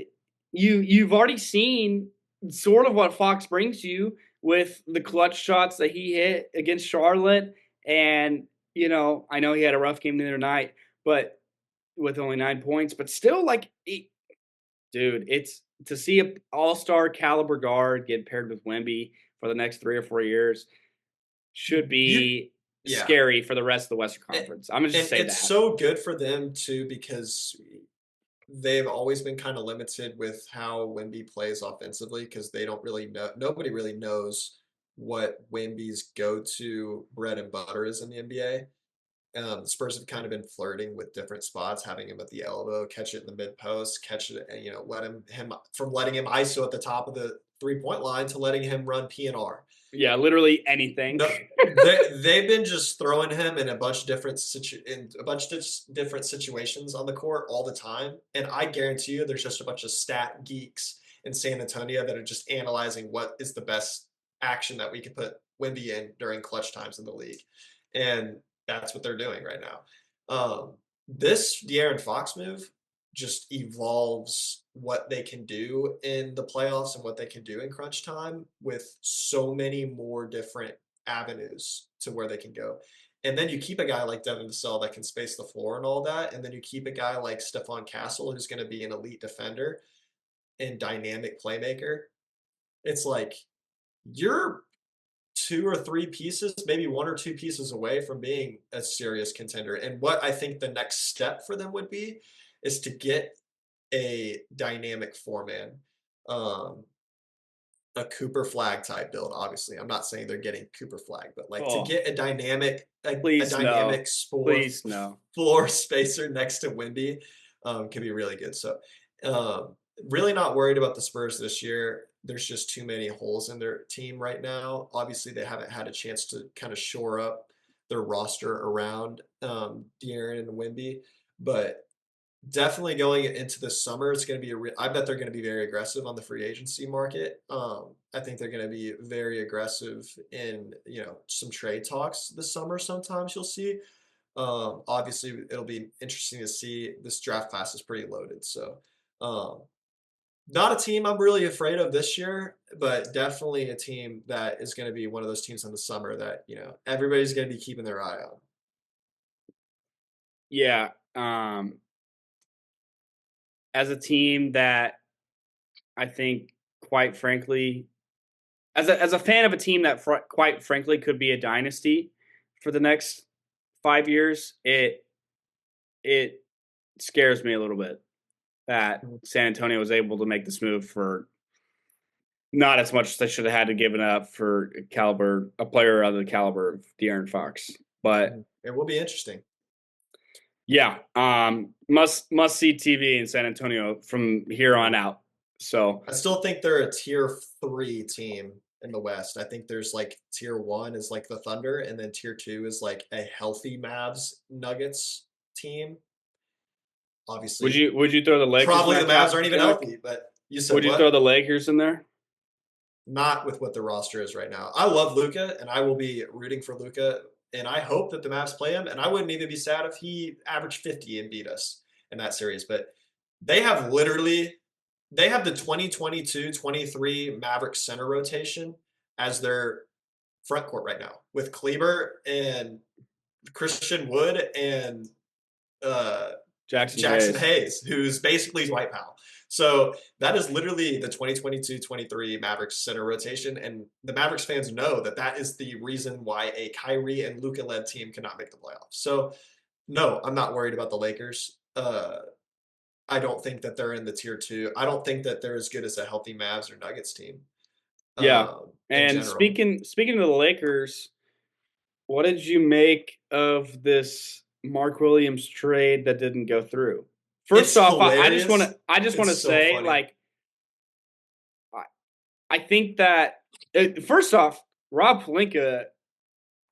S1: you've already seen sort of what Fox brings you with the clutch shots that he hit against Charlotte, and I know he had a rough game the other night, but with only 9 points, but still, like, dude, it's to see a all-star caliber guard get paired with Wemby for the next 3 or 4 years should
S2: You
S1: be
S2: yeah.
S1: scary for the rest of the Western
S2: A-
S1: Conference. I'm gonna just
S2: And
S1: say
S2: it's
S1: that.
S2: so good for them too because they've always been kind of limited with how Wemby plays offensively because they don't really know. Nobody really knows what Wemby's go-to bread and butter is in the NBA. The Spurs have kind of been flirting with different spots, having him at the elbow, catch it in the mid post, catch it, and let him from letting him ISO at the top of the 3 point line to letting him run PNR.
S1: Yeah, literally anything.
S2: No, they've been just throwing him in a bunch of different situations on the court all the time, and I guarantee you, there's just a bunch of stat geeks in San Antonio that are just analyzing what is the best action that we could put Wemby in during clutch times in the league, and that's what they're doing right now. This De'Aaron Fox move just evolves what they can do in the playoffs and what they can do in crunch time with so many more different avenues to where they can go. And then you keep a guy like Devin Vassell that can space the floor and all that. And then you keep a guy like Stephon Castle who's going to be an elite defender and dynamic playmaker. It's like you're 2 or 3 pieces, maybe 1 or 2 pieces away from being a serious contender. And what I think the next step for them would be is to get a dynamic four-man, um, a Cooper Flag type build. Obviously, I'm not saying they're getting Cooper Flag, but like to
S1: Oh,
S2: get a
S1: please no.
S2: dynamic spore
S1: Please no.
S2: floor spacer next to Wimby can be really good. So, um, really not worried about the Spurs this year. There's just too many holes in their team right now. Obviously, they haven't had a chance to kind of shore up their roster around De'Aaron and Wimby, but definitely going into the summer, it's going to be I bet they're going to be very aggressive on the free agency market. I think they're going to be very aggressive in some trade talks this summer. Sometimes you'll see. Obviously, it'll be interesting to see. This draft class is pretty loaded, so um, not a team I'm really afraid of this year, but definitely a team that is going to be one of those teams in the summer that everybody's going to be keeping their eye on.
S1: Yeah. As a team that I think, quite frankly, as a fan of a team that quite frankly could be a dynasty for the next 5 years, it scares me a little bit that San Antonio was able to make this move for not as much as they should have had to give it up for a player of the caliber of De'Aaron Fox. But
S2: It will be interesting.
S1: Yeah, must see TV in San Antonio from here on
S2: Mhm.
S1: out. So
S2: I still think they're a tier 3 team in the West. I think there's like tier 1 is like the Thunder, and then tier 2 is like a healthy Mavs Nuggets team. Obviously,
S1: would you throw the Lakers in
S2: probably the
S1: that
S2: Mavs aren't even
S1: category?
S2: healthy, but you said
S1: Would you throw
S2: what?
S1: the Lakers in there?
S2: Not with what the roster is right now. I love Luca, and I will be rooting for Luca, and I hope that the Mavs play him. And I wouldn't even be sad if he averaged 50 and beat us in that series. But they have literally they have the 2022-23 Mavericks center rotation as their front court right now with Kleber and Christian Wood and uh,
S1: Jackson
S2: Jackson
S1: Hayes.
S2: Hayes, who's basically Dwight Powell. So that is literally the 2022-23 Mavericks center rotation, and the Mavericks fans know that that is the reason why a Kyrie and Luka led team cannot make the playoffs. So no, I'm not worried about the Lakers. I don't think that they're in the tier 2. I don't think that they're as good as a healthy Mavs or Nuggets team
S1: Yeah.
S2: in
S1: And
S2: general.
S1: speaking of the Lakers, what did you make of this Mark Williams trade that didn't go through? First
S2: It's
S1: off,
S2: hilarious.
S1: I just want
S2: It's
S1: to
S2: so
S1: say
S2: funny.
S1: like I, I think that first off, Rob Pelinka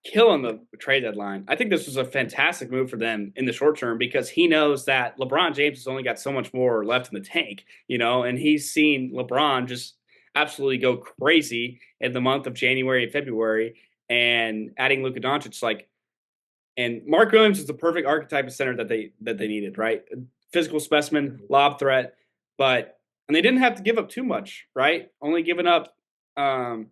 S1: killing the trade deadline. I think this was a fantastic move for them in the short term because he knows that LeBron James has only got so much more left in the tank, you know, and he's seen LeBron just absolutely go crazy in the month of January and February, and adding Luka Doncic like, and Mark Williams is the perfect archetype of center that they needed, right? Physical specimen,
S2: Mhm.
S1: lob threat, but and they didn't have to give up too much, right? Only giving up um,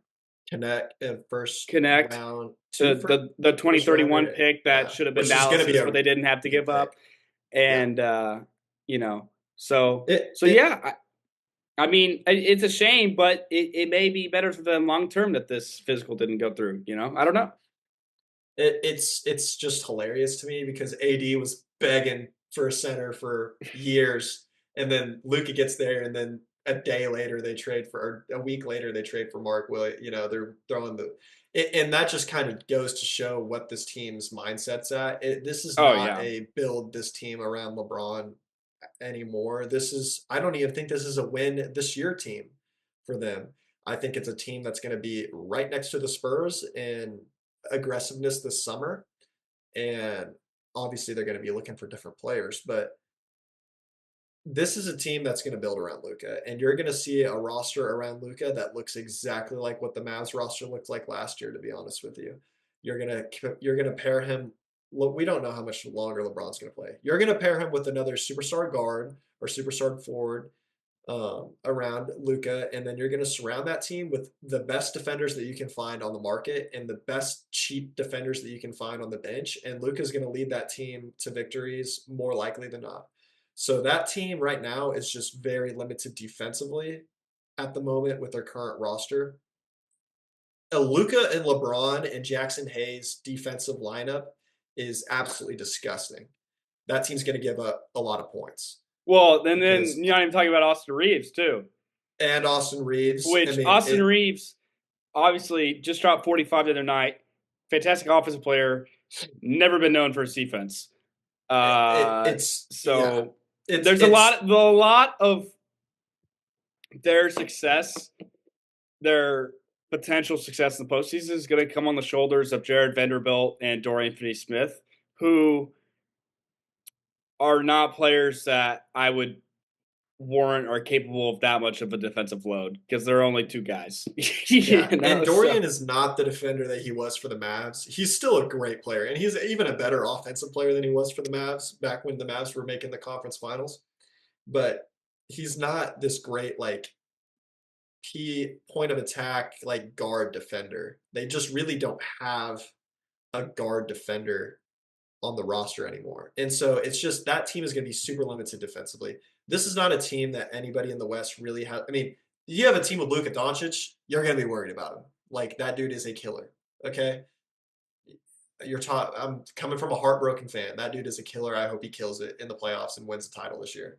S2: Connect first
S1: Connect,
S2: round, two
S1: the
S2: first
S1: 2031
S2: rounder,
S1: pick that
S2: yeah,
S1: should have been
S2: which is going to be
S1: Dallas's,
S2: a
S1: but they didn't have to
S2: good
S1: give
S2: pick.
S1: up.
S2: Yeah,
S1: And you know, so
S2: it
S1: so
S2: it
S1: yeah, I mean, it's a shame, but it may be better for them long term that this physical didn't go through. You know, I don't know.
S2: it's just hilarious to me because AD was begging for a center for years, and then Luka gets there, and then a day later they trade for, or a week later they trade for Mark Williams. You know, they're throwing and that just kind of goes to show what this team's mindset's at. This is
S1: Oh
S2: not
S1: yeah,
S2: a build this team around LeBron anymore. This is I don't even think this is a win this year team for them. I think it's a team that's going to be right next to the Spurs in aggressiveness this summer, and obviously they're going to be looking for different players, but this is a team that's going to build around Luca, and you're going to see a roster around Luca that looks exactly like what the Mavs roster looked like last year. To be honest with you, you're gonna pair him. Look, we don't know how much longer LeBron's going to play. You're going to pair him with another superstar guard or superstar forward around Luca, and then you're going to surround that team with the best defenders that you can find on the market and the best cheap defenders that you can find on the bench. And Luca's going to lead that team to victories more likely than not. So that team right now is just very limited defensively at the moment with their current roster. A Luca and LeBron and Jackson Hayes defensive lineup is absolutely disgusting. That team's going to give up a lot of points
S1: well, and then
S2: because
S1: you're not even talking about Austin Reeves too,
S2: and Austin Reeves. I
S1: which
S2: mean,
S1: Austin Reeves obviously just dropped 45 the other night. Fantastic offensive player, never been known for his defense.
S2: it's yeah,
S1: So there's a lot of their success, their potential success in the postseason is going to come on the shoulders of Jared Vanderbilt and Dorian Finney-Smith, who are not players that I would warrant are capable of that much of a defensive load because they're only two guys.
S2: yeah.
S1: you
S2: And
S1: know,
S2: Dorian
S1: so
S2: is not the defender that he was for the Mavs. He's still a great player, and he's even a better offensive player than he was for the Mavs back when the Mavs were making the conference finals. But he's not this great like key point of attack like guard defender. They just really don't have a guard defender on the roster anymore. And so it's just that team is going to be super limited defensively. This is not a team that anybody in the West really has. I mean, you have a team with Luka Doncic, you're going to be worried about him. Like that dude is a killer. Okay. You're taught. I'm coming from a heartbroken fan. That dude is a killer. I hope he kills it in the playoffs and wins the title this year.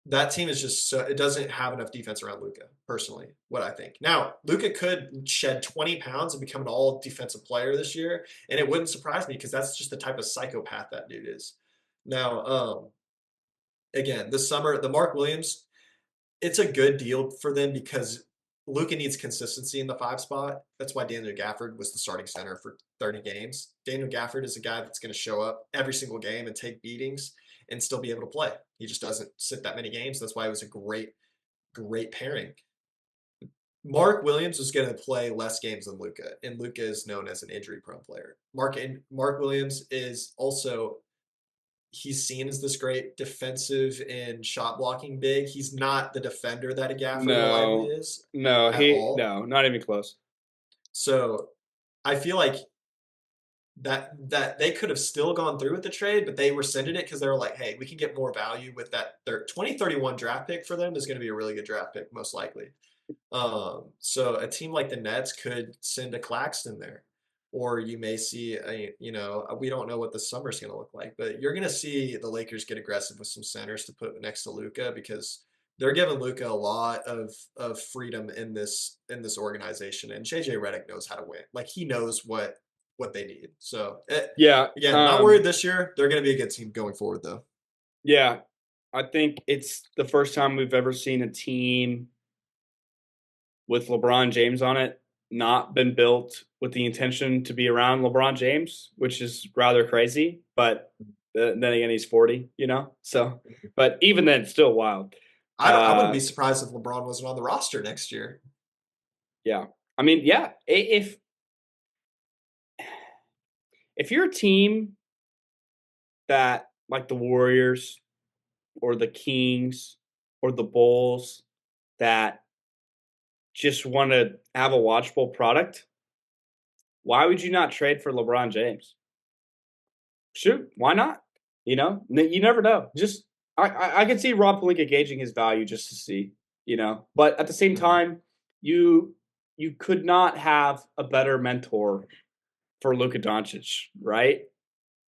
S2: That team is just so it doesn't have enough defense around Luka, personally, what I think. Now, Luka could shed 20 pounds and become an all defensive player this year, and it wouldn't surprise me because that's just the type of psychopath that dude is. Now, again, this summer, the Mark Williams, it's a good deal for them because Luka needs consistency in the five spot. That's why Daniel Gafford was the starting center for 30 games. Daniel Gafford is a guy that's going to show up every single game and take beatings and still be able to play. He just doesn't sit that many games. That's why it was a great pairing. Mark Williams is going to play less games than Luka, and Luka is known as an injury-prone player. Mark Williams is also he's seen as this great defensive and shot blocking big. He's not the defender that a Gafford reliably
S1: No,
S2: is
S1: no,
S2: at all.
S1: not even close.
S2: So I feel like that they could have still gone through with the trade, but they rescinded it because they were like, hey, we can get more value with that. Their 2031 draft pick for them is going to be a really good draft pick, most likely. So a team like the Nets could send a Claxton there, or you may see we don't know what the summer's going to look like, but you're going to see the Lakers get aggressive with some centers to put next to Luka because they're giving Luka a lot of freedom in this organization, and JJ Redick knows how to win. Like he knows what they need. So
S1: Yeah,
S2: again, not worried this year. They're going to be a good team going forward, though.
S1: yeah. I think it's the first time we've ever seen a team with LeBron James on it not been built with the intention to be around LeBron James, which is rather crazy. But then again, he's 40, you know. So, but even then, still wild.
S2: I wouldn't be surprised if LeBron wasn't on the roster next year.
S1: Yeah, I mean, yeah. If you're a team that like the Warriors or the Kings or the Bulls that just want to have a watchable product, why would you not trade for LeBron James? Shoot, why not? You know, you never know. Just I can see Rob Pelinka gauging his value just to see, you know. But at the same
S2: Mhm.
S1: time, you could not have a better mentor for Luka Doncic, right?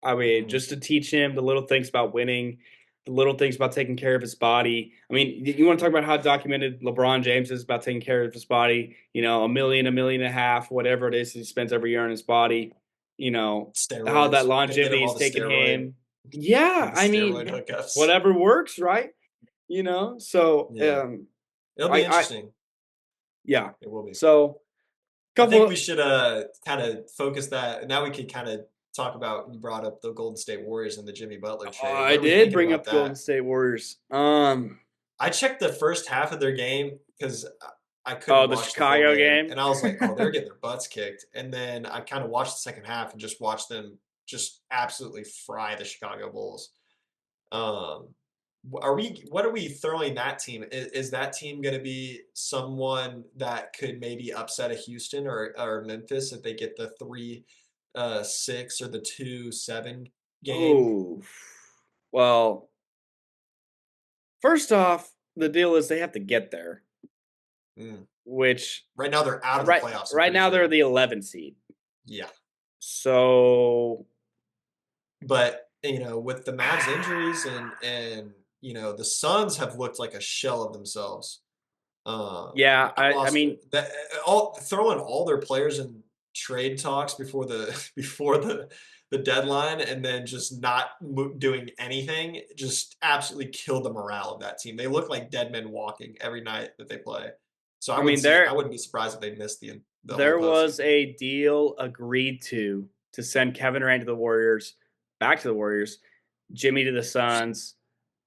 S1: I mean,
S2: Mhm.
S1: just to teach him the little things about winning, the little things about taking care of his body. I mean, you want to talk about how documented LeBron James is about taking care of his body, you know, a million and a half, whatever it is he spends every year on his body, you know, how that
S2: Steroids. Get him
S1: longevity
S2: all
S1: is
S2: the
S1: taking
S2: steroid,
S1: him. Yeah,
S2: the
S1: I
S2: steroid
S1: mean,
S2: hookups.
S1: whatever works, right? You know, so
S2: Yeah, it'll be
S1: I
S2: interesting.
S1: yeah.
S2: It will be.
S1: So
S2: I think
S1: couple
S2: we should kind of focus that. Now we could kind of talk about. You brought up the Golden State Warriors and the Jimmy Butler trade.
S1: I
S2: What are we
S1: did
S2: thinking
S1: bring up
S2: about
S1: the Golden
S2: that?
S1: State Warriors.
S2: I checked the first half of their game because I
S1: Oh,
S2: couldn't
S1: the
S2: watch the whole
S1: Chicago
S2: game,
S1: game.
S2: and I was like, "Oh, they're getting their butts kicked." And then I kind of watched the second half and just watched them just absolutely fry the Chicago Bulls. Um, are we? What are we throwing that team? Is that team going to be someone that could maybe upset a Houston or Memphis if they get the 3-6 or the 2-7 game?
S1: Oh, well, first off, the deal is they have to get there,
S2: Mm.
S1: which
S2: Right now they're out of the
S1: right
S2: playoffs. I'm
S1: right
S2: pretty
S1: now they're
S2: sure.
S1: the 11th seed.
S2: Yeah.
S1: So
S2: But with the Mavs injuries and the Suns have looked like a shell of themselves.
S1: yeah,
S2: Not
S1: I
S2: lost
S1: mean,
S2: that all throwing all their players in trade talks before the before the deadline and then just not doing anything just absolutely killed the morale of that team. They look like dead men walking every night that they play. So
S1: I mean
S2: I
S1: there
S2: wouldn't be surprised if they missed the whole
S1: there was
S2: postseason.
S1: a deal agreed to send Kevin Durant to the Warriors, back to the Warriors, Jimmy to the Suns,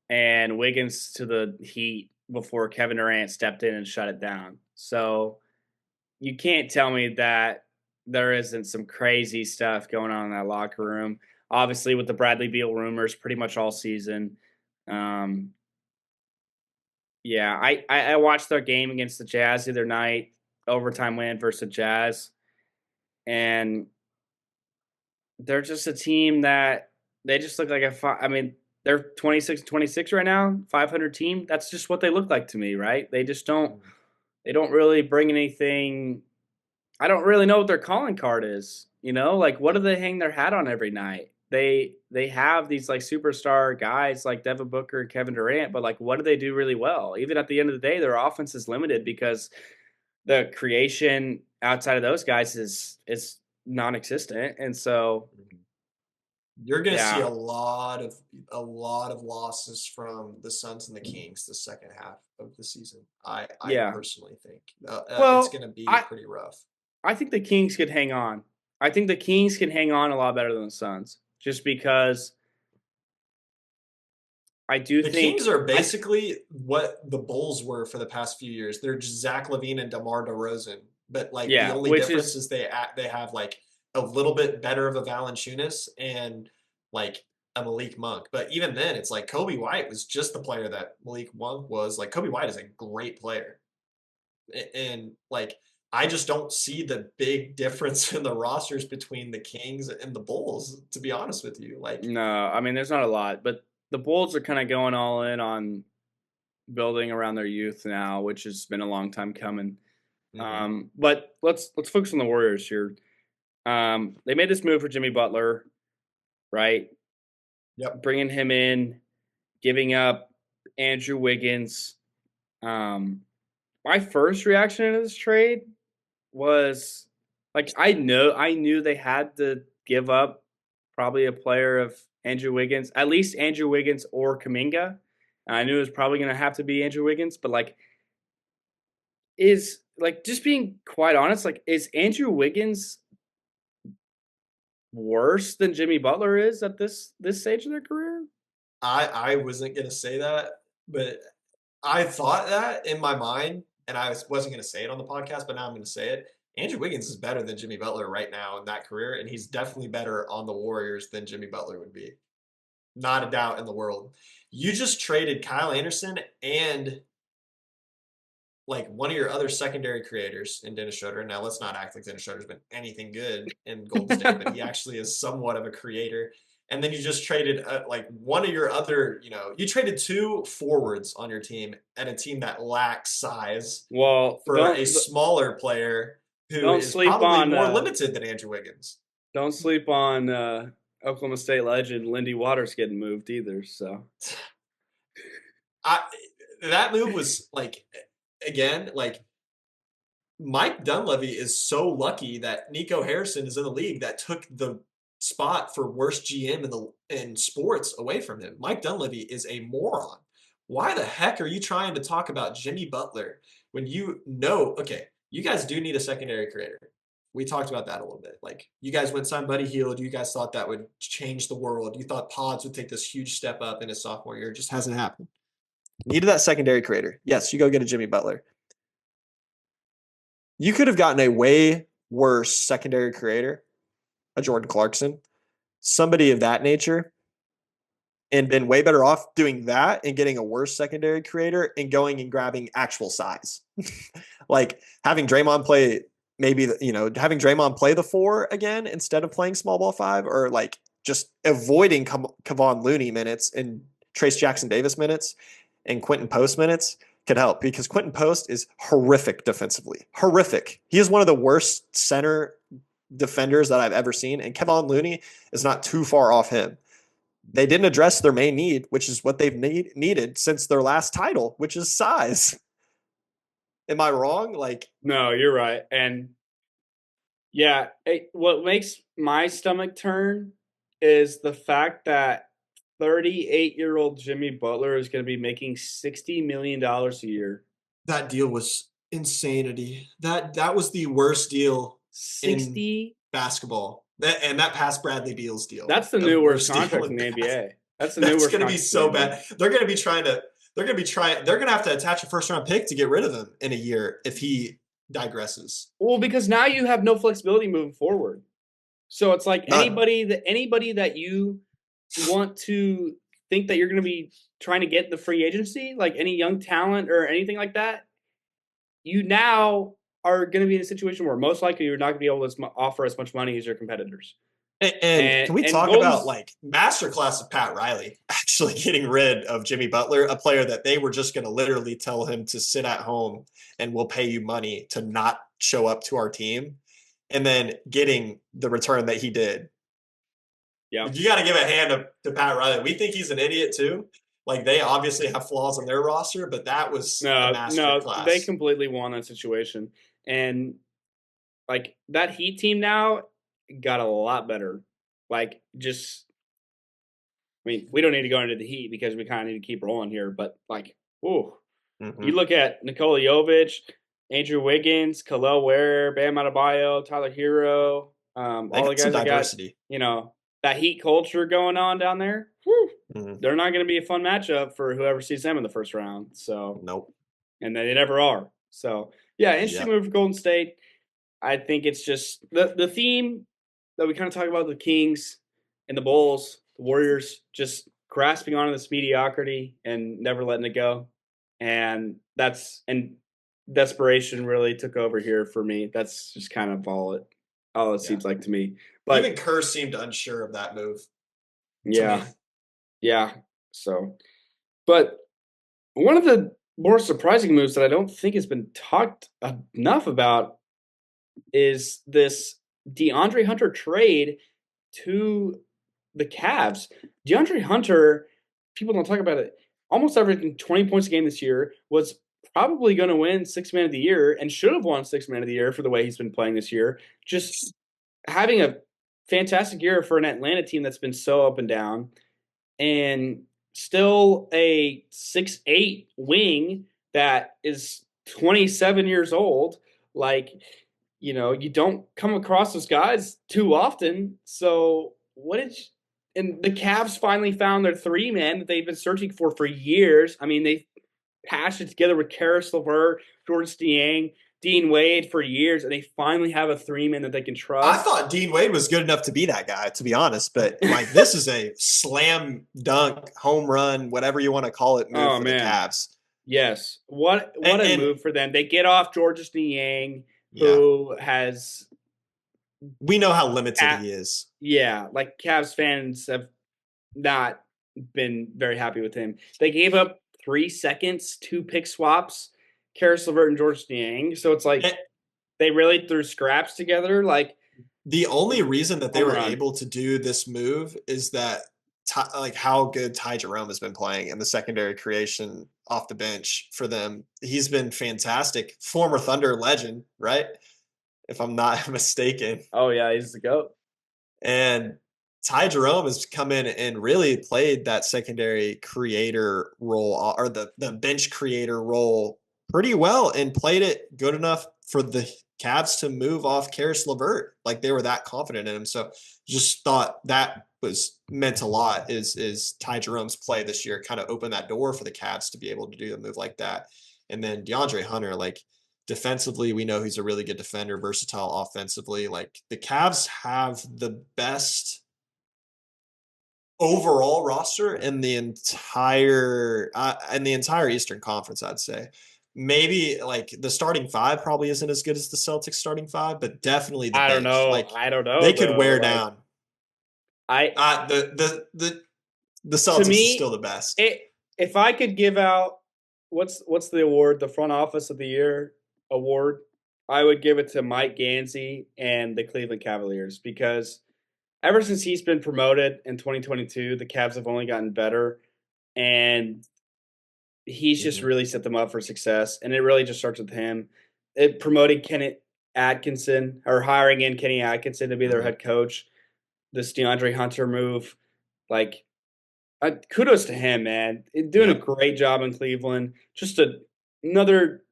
S1: and Wiggins to the Heat before Kevin Durant stepped in and shut it down. So you can't tell me that there isn't some crazy stuff going on in that locker room. Obviously, with the Bradley Beal rumors, pretty much all season. Um, yeah, I watched their game against the Jazz the other night, overtime win versus the Jazz, and they're just a team that they just look like I mean, they're 26-26 right now, 500 team. That's just what they look like to me, right? They don't really bring anything. I don't really know what their calling card is. You know, like what do they hang their hat on every night? They have these like superstar guys like Devin Booker and Kevin Durant, but like what do they do really well? Even at the end of the day, their offense is limited because the creation outside of those guys is non-existent, and so
S2: You're going to see
S1: Yeah,
S2: a lot of losses from the Suns and the Kings the second half of the season. I
S1: yeah.
S2: personally think it's
S1: Well,
S2: going to be
S1: I
S2: pretty rough.
S1: I think the Kings could hang on. I think the Kings can hang on a lot better than the Suns, just because I do
S2: The Kings
S1: think
S2: are
S1: I
S2: basically what the Bulls were for the past few years. They're just Zach LaVine and DeMar DeRozan, but like the
S1: yeah,
S2: only
S1: which
S2: difference
S1: is
S2: is they have like a little bit better of a Valanciunas and like a Malik Monk. But even then, it's like Kobe White was just the player that Malik Monk was. Like Kobe White is a great player, and like I just don't see the big difference in the rosters between the Kings and the Bulls. To be honest with you, like.
S1: no. I mean, there's not a lot, but the Bulls are kind of going all in on building around their youth now, which has been a long time coming.
S2: Mhm.
S1: But let's focus on the Warriors here. They made this move for Jimmy Butler, right?
S2: Yep.
S1: Bringing him in, giving up Andrew Wiggins. Um, my first reaction to this trade was like I knew they had to give up probably a player of Andrew Wiggins, at least Andrew Wiggins or Kaminga. And I knew it was probably going to have to be Andrew Wiggins, but like is like just being quite honest, like is Andrew Wiggins worse than Jimmy Butler is at this stage of their career?
S2: I wasn't gonna say that, but I thought that in my mind, and wasn't gonna say it on the podcast, but now I'm gonna say it. Andrew Wiggins is better than Jimmy Butler right now in that career, and he's definitely better on the Warriors than Jimmy Butler would be. Not a doubt in the world. You just traded Kyle Anderson and like one of your other secondary creators in Dennis Schroeder. Now let's not act like Dennis Schroeder's been anything good in Golden State, but he actually is somewhat of a creator. And then you just traded like one of your other, you traded two forwards on your team and a team that lacks size
S1: Well,
S2: for a smaller player who
S1: don't
S2: is
S1: sleep
S2: probably
S1: on
S2: more limited than Andrew Wiggins.
S1: don't sleep on Oklahoma State legend Lindy Waters getting moved either. So
S2: I that move was like again, like Mike Dunleavy is so lucky that Nico Harrison is in the league that took the spot for worst GM in sports away from him. Mike Dunleavy is a moron. Why the heck are you trying to talk about Jimmy Butler when you know, okay, you guys do need a secondary creator. We talked about that a little bit. Like you guys went signed Buddy Hield. You guys thought that would change the world. You thought Pods would take this huge step up in his sophomore year. It just hasn't happened. Needed that secondary creator. Yes, you go get a Jimmy Butler. You could have gotten a way worse secondary creator, a Jordan Clarkson, somebody of that nature, and been way better off doing that and getting a worse secondary creator and going and grabbing actual size. Like having Draymond play having Draymond play the four again instead of playing small ball five, or like just avoiding Kevon Looney minutes and Trace Jackson Davis minutes and Quentin Post minutes could help, because Quentin Post is horrific defensively. Horrific. He is one of the worst center defenders that I've ever seen, and Kevon Looney is not too far off him. They didn't address their main need, which is what they've needed since their last title, which is size. Am I wrong? Like,
S1: no, you're right. And yeah, what makes my stomach turn is the fact that 38-year-old Jimmy Butler is going to be making $60 million a year.
S2: that deal was insanity. That was the worst deal in
S1: 60.
S2: basketball. That past Bradley Beal's deal.
S1: That's the
S2: The
S1: new worst
S2: worst deal
S1: contract
S2: in
S1: in the
S2: basketball.
S1: NBA. That's the new
S2: That's
S1: worst
S2: going to be
S1: contract in
S2: so
S1: the NBA.
S2: bad. They're going to have to attach a first round pick to get rid of him in a year if he digresses.
S1: Well, because now you have no flexibility moving forward. So it's like
S2: None.
S1: anybody that you want to think that you're going to be trying to get in the free agency, like any young talent or anything like that, you now are going to be in a situation where most likely you're not going to be able to offer as much money as your competitors.
S2: And can we
S1: And
S2: talk about
S1: Golden's
S2: like masterclass of Pat Riley actually getting rid of Jimmy Butler, a player that they were just going to literally tell him to sit at home and we'll pay you money to not show up to our team, and then getting the return that he did.
S1: yeah.
S2: You got to give a hand to Pat Riley. We think he's an idiot too. Like they obviously have flaws on their roster, but that was a master
S1: No, they
S2: class.
S1: completely won that situation. And like that Heat team now got a lot better. Like just mean, we don't need to go into the Heat because we kind of need to keep rolling here. But like, ooh,
S2: Mm-hmm.
S1: you look at Nikola Jovic, Andrew Wiggins, Khalil Ware, Bam Adebayo, Tyler Hero,
S2: They
S1: all the
S2: got some
S1: guys that got
S2: diversity.
S1: that Heat culture going on down there. Whew,
S2: Mm-hmm.
S1: they're not going to be a fun matchup for whoever sees them in the first round. So,
S2: Nope.
S1: and they never are. So, yeah, interesting
S2: Yep.
S1: move for Golden State. I think it's just the theme that we kind of talk about the Kings and the Bulls, the Warriors, just grasping onto this mediocrity and never letting it go. And desperation really took over here for me. That's just kind of all it
S2: Yeah.
S1: seems like to me.
S2: Even
S1: But
S2: Kerr seemed unsure of that move to
S1: yeah,
S2: me.
S1: yeah. So, but one of the more surprising moves that I don't think has been talked enough about is this DeAndre Hunter trade to the Cavs. DeAndre Hunter, people don't talk about it, almost averaging 20 points a game this year, was probably going to win Six Man of the Year and should have won Six Man of the Year for the way he's been playing this year. Just having a fantastic year for an Atlanta team that's been so up and down, and still a 6'8" wing that is 27 years old. Like, you don't come across those guys too often. So and the Cavs finally found their three man that they've been searching for years. I mean, they patched it together with Karis LeVert, George Niang, Dean Wade for years, and they finally have a three man that they can
S2: I
S1: trust.
S2: thought Dean Wade was good enough to be that guy, to be honest. But like, this is a slam dunk, home run, whatever you want to call it, move
S1: Oh
S2: for the
S1: man,
S2: Cavs.
S1: yes, what a
S2: And
S1: move for them. They get off George Niang,
S2: yeah,
S1: who has
S2: we know how limited
S1: at
S2: he is.
S1: yeah, like Cavs fans have not been very happy with him. They gave up 3 seconds, two pick swaps, Karis LeVert and George Niang. So it's like
S2: And
S1: they really threw scraps together. Like
S2: the only reason that they
S1: home
S2: were
S1: run.
S2: able to do this move is that like how good Ty Jerome has been playing and the secondary creation off the bench for them. He's been fantastic. Former Thunder legend, right? If I'm not mistaken.
S1: Oh yeah, he's the goat.
S2: And Ty Jerome has come in and really played that secondary creator role or the bench creator role pretty well and played it good enough for the Cavs to move off Karis LeVert. Like they were that confident in him. So just thought that was meant a lot is Ty Jerome's play this year kind of opened that door for the Cavs to be able to do a move like that. And then DeAndre Hunter, like defensively, we know he's a really good defender, versatile offensively. Like the Cavs have the best overall roster in the entire Eastern Conference, I'd say. Maybe like the starting five probably isn't as good as the Celtics starting five, but definitely the
S1: I don't
S2: bench.
S1: know.
S2: Like
S1: I don't know
S2: they could
S1: though.
S2: wear
S1: Like
S2: down.
S1: I
S2: The
S1: to
S2: Celtics is still
S1: me,
S2: the best.
S1: if I could give out what's the award, the front office of the year award, I would give it to Mike Gansey and the Cleveland Cavaliers because ever since he's been promoted in 2022, the Cavs have only gotten better, and he's just
S2: Mhm.
S1: really set them up for success. And it really just starts with him. It promoting Kenny Atkinson or hiring in Kenny Atkinson to be their
S2: Mhm.
S1: head coach. This DeAndre Hunter move, like kudos to him, man. Doing a
S2: Yep.
S1: great job in Cleveland. Just another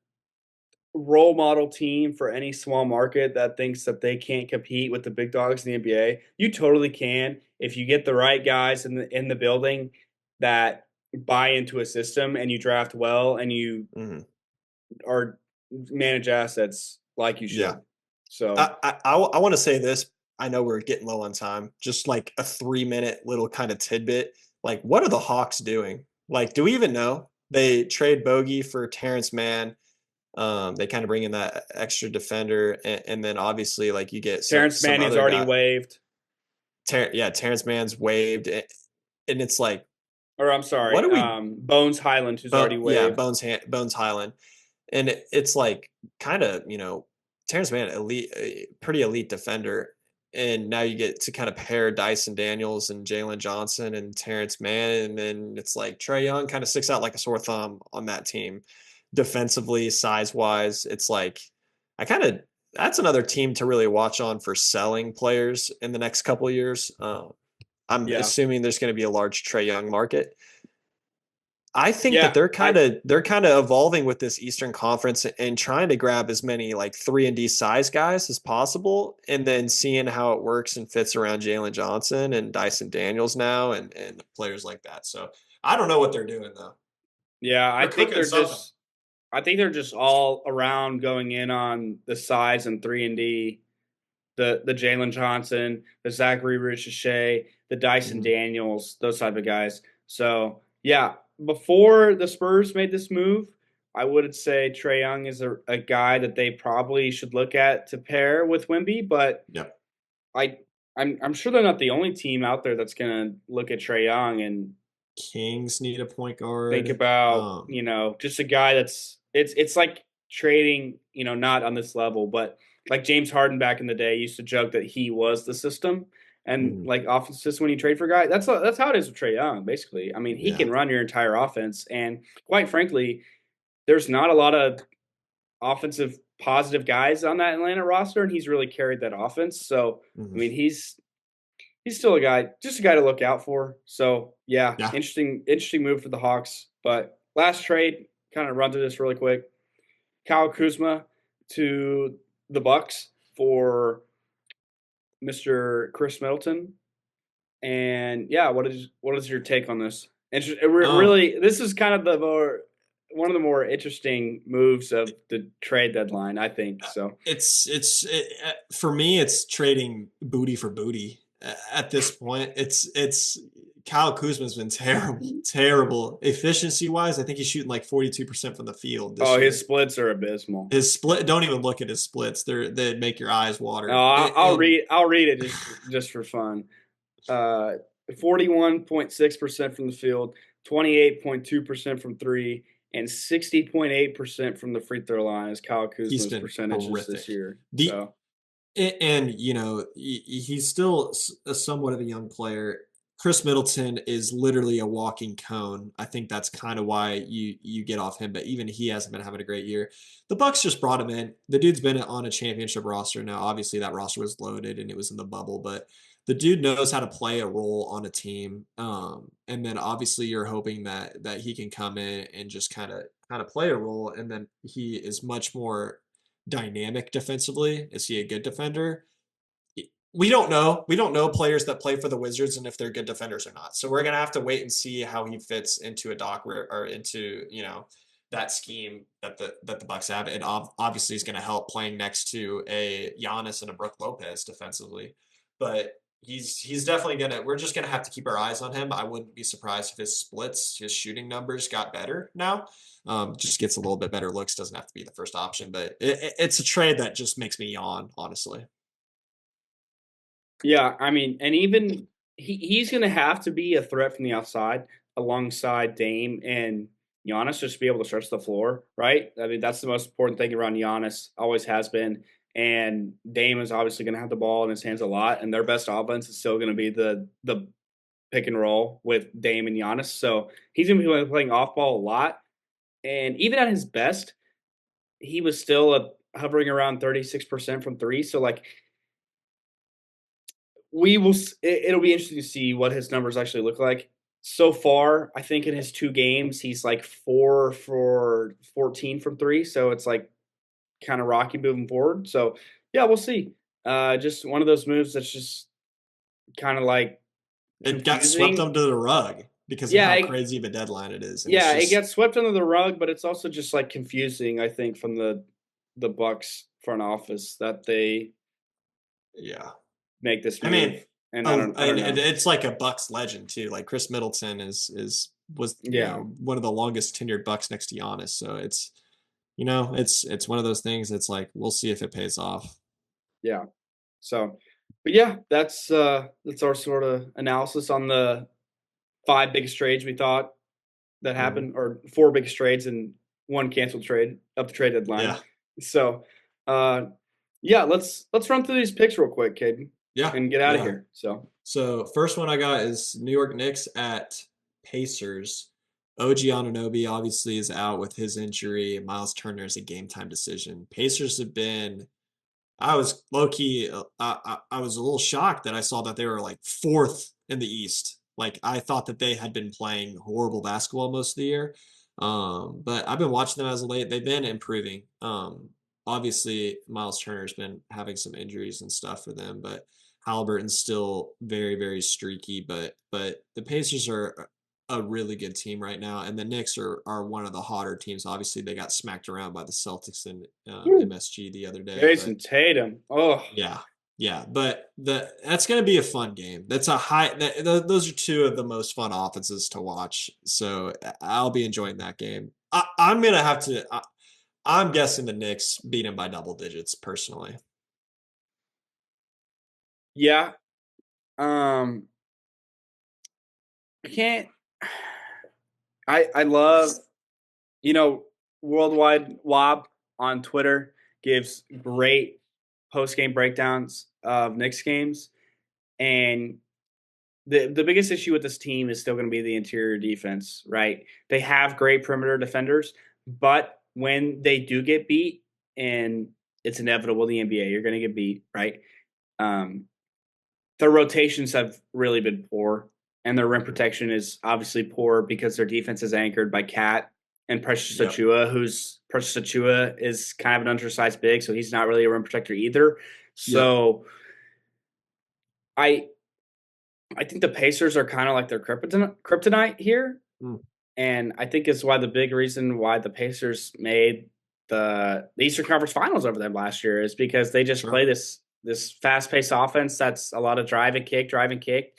S1: role model team for any small market that thinks that they can't compete with the big dogs in the NBA. You totally can if you get the right guys in the building that buy into a system and you draft well and you
S2: Mhm.
S1: are manage assets like you
S2: Yeah.
S1: should. So
S2: I want to say this. I know we're getting low on time. Just like a 3 minute little kind of tidbit. Like, what are the Hawks doing? Like, do we even know? They trade Bogey for Terrence Mann. They kind of bring in that extra defender, and then obviously, like you get
S1: Terrence
S2: some
S1: Mann is
S2: other
S1: already
S2: guy.
S1: waived.
S2: Yeah, Terrence Mann's waived, and it's like,
S1: Or I'm
S2: what
S1: sorry,
S2: do we?
S1: Bones Highland, who's already
S2: Yeah,
S1: waived.
S2: Bones Highland, and it's like kind of Terrence Mann elite, pretty elite defender, and now you get to kind of pair Dyson Daniels and Jalen Johnson and Terrence Mann, and then it's like Trae Young kind of sticks out like a sore thumb on that team, defensively, size wise. It's like I kind of that's another team to really watch on for selling players in the next couple of years. I'm
S1: Yeah.
S2: assuming there's going to be a large Trae Young market. I think that
S1: Yeah.
S2: they're kind of evolving with this Eastern Conference and trying to grab as many like 3-and-D size guys as possible, and then seeing how it works and fits around Jalen Johnson and Dyson Daniels now and players like that. So I don't know what they're doing though.
S1: Yeah.
S2: They're cooking something.
S1: I think they're just all around going in on the size and 3-and-D, the Jalen Johnson, the Zachary Richichet, the Dyson
S2: Mm-hmm.
S1: Daniels, those type of guys. So yeah, before the Spurs made this move, I would say Trae Young is a guy that they probably should look at to pair with Wemby, but
S2: Yep.
S1: I I'm sure they're not the only team out there that's gonna look at Trae Young and
S2: Kings need a point
S1: think
S2: guard.
S1: about, just a guy that's it's like trading, not on this level, but like James Harden back in the day used to joke that he was the system and
S2: Mhm.
S1: like offense system when you trade for a guy. That's how it is with Trae Young, basically. I mean, he
S2: Yeah.
S1: can run your entire offense, and quite frankly, there's not a lot of offensive positive guys on that Atlanta roster, and he's really carried that offense. So I
S2: Mhm.
S1: mean, he's still a guy, just a guy to look out for. So yeah,
S2: Yeah.
S1: interesting move for the Hawks. But last trade, kind of run through this really quick. Kyle Kuzma to the Bucks for Mr. Chris Middleton. And yeah, what is your take on this?
S2: Um,
S1: Really, this is kind of one of the more interesting moves of the trade deadline, I think. So
S2: for me, it's trading booty for booty. At this point, it's Kyle Kuzma's been terrible, terrible efficiency wise. I think he's shooting like 42% from the field this
S1: oh, his
S2: year.
S1: splits are abysmal.
S2: His split, don't even look at his splits. They make your eyes
S1: No,
S2: water. And
S1: I'll read it just for fun. 41.6% from the field, 28.2% from three, and 60.8% from the free throw line is Kyle
S2: he's
S1: Kuzma's
S2: been
S1: percentages this
S2: horrific.
S1: year.
S2: The
S1: So
S2: And he's still a somewhat of a young player. Chris Middleton is literally a walking cone. I think that's kind of why you get off him, but even he hasn't been having a great year. The Bucks just brought him in. The dude's been on a championship roster now. Obviously, that roster was loaded and it was in the bubble, but the dude knows how to play a role on a team. And then obviously you're hoping that he can come in and just kind of play a role, and then he is much more dynamic defensively. Is he a good defender? We don't know. We don't know players that play for the Wizards and if they're good defenders or not. So we're gonna have to wait and see how he fits into a doc or into that scheme that the Bucks have. And obviously is going to help playing next to a Giannis and a Brook Lopez defensively. But he's definitely gonna. We're just gonna have to keep our eyes on him. I wouldn't be surprised if his splits, his shooting numbers got better now. Just gets a little bit better looks. Doesn't have to be the first option, but it's a trade that just makes me yawn, honestly.
S1: yeah, I mean, and even he's going to have to be a threat from the outside alongside Dame and Giannis just to be able to stretch the floor, right? I mean, that's the most important thing around Giannis, always has been. And Dame is obviously going to have the ball in his hands a lot, and their best offense is still going to be the pick and roll with Dame and Giannis. So he's going to be playing off ball a lot. And even at his best, he was still hovering around 36% from three. So like we will. It'll be interesting to see what his numbers actually look like. So far, I think in his 2 games, he's like 4 for 14 from three. So it's like kind of rocky moving forward. So yeah, we'll see. Just one of those moves that's just kind of like
S2: It got swept
S1: confusing.
S2: under the rug because of
S1: Yeah,
S2: how crazy of a deadline it is, and it's
S1: yeah, it
S2: just
S1: gets swept under the rug, but it's also just like confusing. I think from the Bucks front office that they
S2: yeah.
S1: make this
S2: I mean,
S1: move, and
S2: oh,
S1: I don't
S2: and
S1: know.
S2: it's like a Bucks legend too. Like Chris Middleton was
S1: Yeah,
S2: one of the longest tenured Bucks next to Giannis. So it's one of those things. It's like we'll see if it pays off.
S1: yeah. So, but yeah, that's our sort of analysis on the 5 biggest trades we thought that
S2: Mhm.
S1: happened, or 4 biggest trades and one canceled trade of the trade deadline.
S2: Yeah,
S1: So, uh, yeah, let's run through these picks real quick, kid,
S2: yeah,
S1: and get out of
S2: yeah.
S1: here. So,
S2: So first one I got is New York Knicks at Pacers. OG Anunoby obviously is out with his injury. Miles Turner is a game time decision. Pacers have been I was low key. I was a little shocked that I saw that they were like fourth in the East. Like I thought that they had been playing horrible basketball most of the year. But I've been watching them as of late. They've been improving. Obviously Miles Turner's been having some injuries and stuff for them, but Halliburton's still very, very streaky. But the Pacers are a really good team right now, and the Knicks are one of the hotter teams. Obviously, they got smacked around by the Celtics and
S1: Woo.
S2: MSG the other day, but
S1: Jason Tatum. Oh,
S2: yeah, yeah. But that's going to be a fun game. That's a high. Those are two of the most fun offenses to watch. So I'll be enjoying that game. I'm gonna have to. I'm guessing the Knicks beat them by double digits personally.
S1: yeah. Um, I can't. I love, you know, Worldwide Wob on Twitter gives great post game breakdowns of Knicks games, and the biggest issue with this team is still going to be the interior defense, right? They have great perimeter defenders, but when they do get beat, and it's inevitable in the NBA, you're going to get beat, right? Um, their rotations have really been poor, and their rim protection is obviously poor because their defense is anchored by Cat and Precious
S2: Yep.
S1: Achua, who's Precious Achua is kind of an undersized big, so he's not really a rim protector either.
S2: Yep.
S1: So I I think the Pacers are kind of like their kryptonite here,
S2: Mm,
S1: and I think it's why the big reason why the Pacers made the Eastern Conference Finals over them last year is because they just
S2: sure.
S1: play this fast paced offense that's a lot of drive and kick,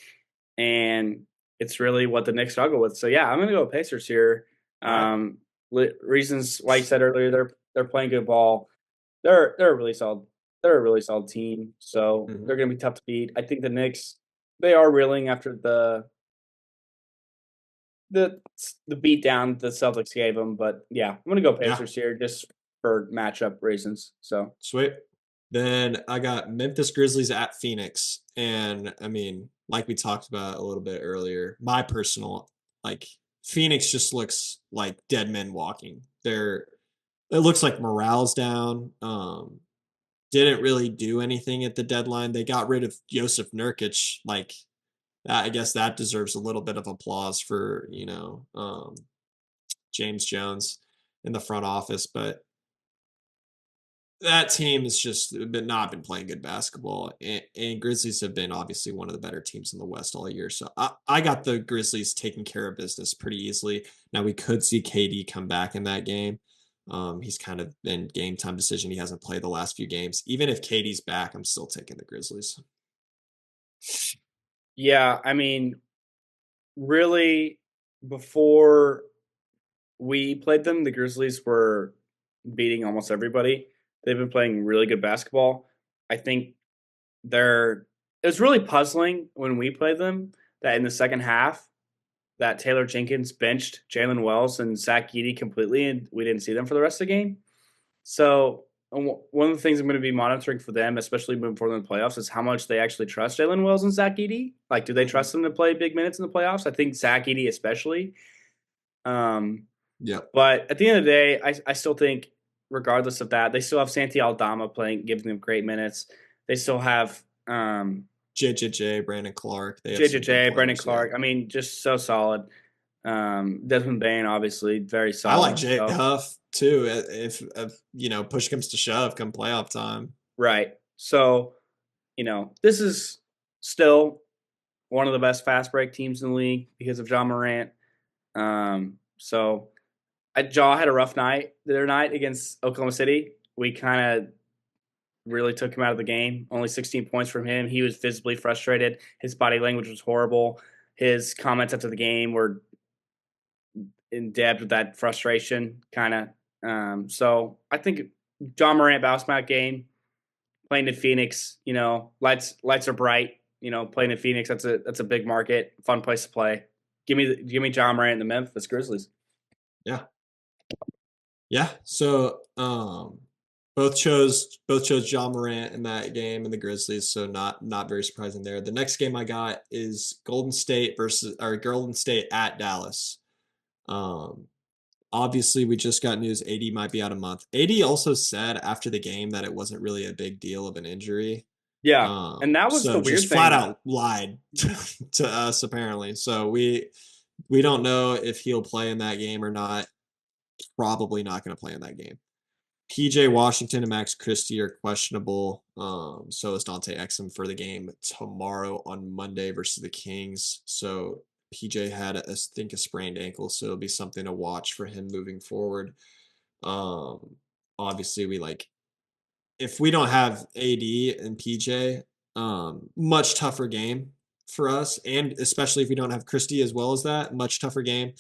S1: and it's really what the Knicks struggle with. So yeah, I'm gonna go with Pacers here.
S2: All right.
S1: Um, reasons why you said earlier they're playing good ball. They're a really solid team. So
S2: Mhm.
S1: they're gonna be tough to beat. I think the Knicks they are reeling after the the beat down the Celtics gave them. But yeah, I'm gonna go
S2: Yeah.
S1: Pacers here just for matchup reasons. So
S2: Sweet. Then I got Memphis Grizzlies at Phoenix. And I mean, like we talked about a little bit earlier, my personal like Phoenix just looks like dead men walking. It looks like morale's down. Didn't really do anything at the deadline. They got rid of Joseph Nurkic. Like I guess that deserves a little bit of applause for, James Jones in the front office, but that team has just been not been playing good basketball, and Grizzlies have been obviously one of the better teams in the West all year. So I got the Grizzlies taking care of business pretty easily. Now we could see KD come back in that game. He's kind of been game time decision. He hasn't played the last few games. Even if KD's back, I'm still taking the Grizzlies.
S1: yeah, I mean, really, before we played them, the Grizzlies were beating almost everybody. They've been playing really good basketball. I think they're it was really puzzling when we played them that in the second half that Taylor Jenkins benched Jalen Wells and Zach Edey completely, and we didn't see them for the rest of the game. So one of the things I'm going to be monitoring for them, especially moving forward in the playoffs, is how much they actually trust Jalen Wells and Zach Edey. Like, do they
S2: Mhm.
S1: trust them to play big minutes in the playoffs? I think Zach Edey especially. Um,
S2: Yep.
S1: but at the end of the day, I still think, regardless of that, they still have Santi Aldama playing, giving them great minutes. They still have
S2: JJJ, Brandon Clark. They have some good
S1: JJJ, Brendan
S2: players. Yeah.
S1: Clark. I mean, just so solid. Desmond Bain, obviously, very
S2: I like
S1: solid.
S2: Jay
S1: So
S2: Huff too. If push comes to shove, come playoff time.
S1: right. So this is still one of the best fast break teams in the league because of John Morant. So Jaw had a rough night the other night against Oklahoma City. We kind of really took him out of the game. Only 16 points from him. He was visibly frustrated. His body language was horrible. His comments after the game were in depth with that frustration, kind of. So I think John Morant bounced back game playing in Phoenix. Lights are bright. Playing in Phoenix, that's a big market, fun place to play. Give me John Morant and the Memphis Grizzlies.
S2: Yeah. Yeah. So both chose John Morant in that game and the Grizzlies, so not very surprising there. The next game I got is Golden State at Dallas. Um Obviously, we just got news AD might be out a month. AD also said after the game that it wasn't really a big deal of an injury.
S1: Yeah, and that was the
S2: So
S1: weird
S2: just flat
S1: thing.
S2: out lied to us apparently. So we don't know if he'll play in that game or not. Probably not going to play in that game. PJ Washington and Max Christie are questionable. So is Dante Exum for the game tomorrow on Monday versus the Kings. So PJ had, I think, a sprained ankle, so it'll be something to watch for him moving forward. Um, Obviously, we like if we don't have AD and PJ, much tougher game for us, and especially if we don't have Christie as well as that, much tougher game.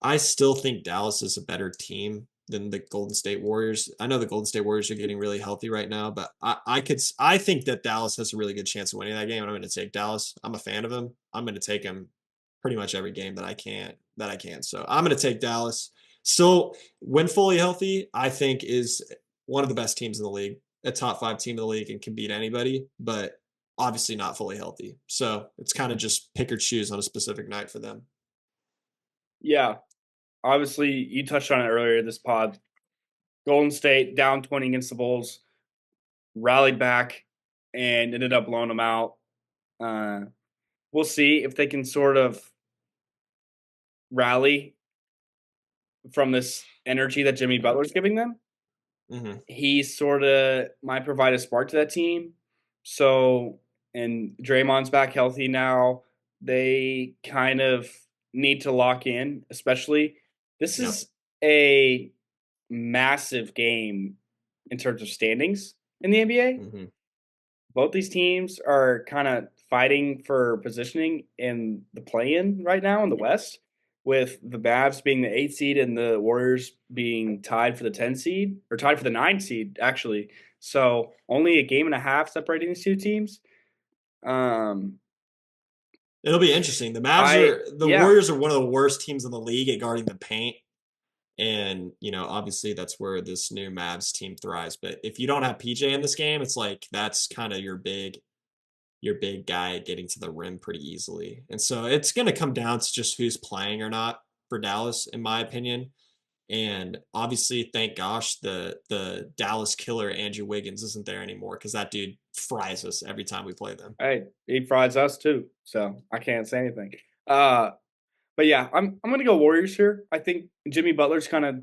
S2: I still think Dallas is a better team than the Golden State Warriors. I know the Golden State Warriors are getting really healthy right now, but I think that Dallas has a really good chance of winning that game, and I'm going to take Dallas. I'm a fan of them. I'm going to take them pretty much every game that I can. So I'm going to take Dallas. Still, when fully healthy, I think is one of the best teams in the league, a top 5 team in the league, and can beat anybody. But obviously not fully healthy. So it's kind of just pick or choose on a specific night for them.
S1: Yeah, obviously you touched on it earlier this pod. Golden State down 20 against the Bulls, rallied back and ended up blowing them out. Uh, we'll see if they can sort of rally from this energy that Jimmy Butler's giving them.
S2: Mm-hmm.
S1: He sort of might provide a spark to that team. So, and Draymond's back healthy now. They kind of need to lock in, especially. This
S2: Yep.
S1: is a massive game in terms of standings in the NBA.
S2: Mm-hmm.
S1: Both these teams are kind of fighting for positioning in the play-in right now in the West, with the Mavs being the 8 seed and the Warriors being tied for the 10 seed, or tied for the 9 seed actually. So only a game and a half separating these two teams. Um,
S2: It'll be interesting.
S1: I
S2: The
S1: yeah,
S2: Warriors are one of the worst teams in the league at guarding the paint. And, obviously that's where this new Mavs team thrives. But if you don't have PJ in this game, it's like that's kind of your big guy getting to the rim pretty easily. And so it's gonna come down to just who's playing or not for Dallas, in my opinion. And obviously, thank gosh, the Dallas killer Andrew Wiggins isn't there anymore because that dude fries us every time we play them.
S1: hey, he fries us too, so I can't say anything. Uh, but yeah, I'm gonna go Warriors here. I think Jimmy Butler's kind of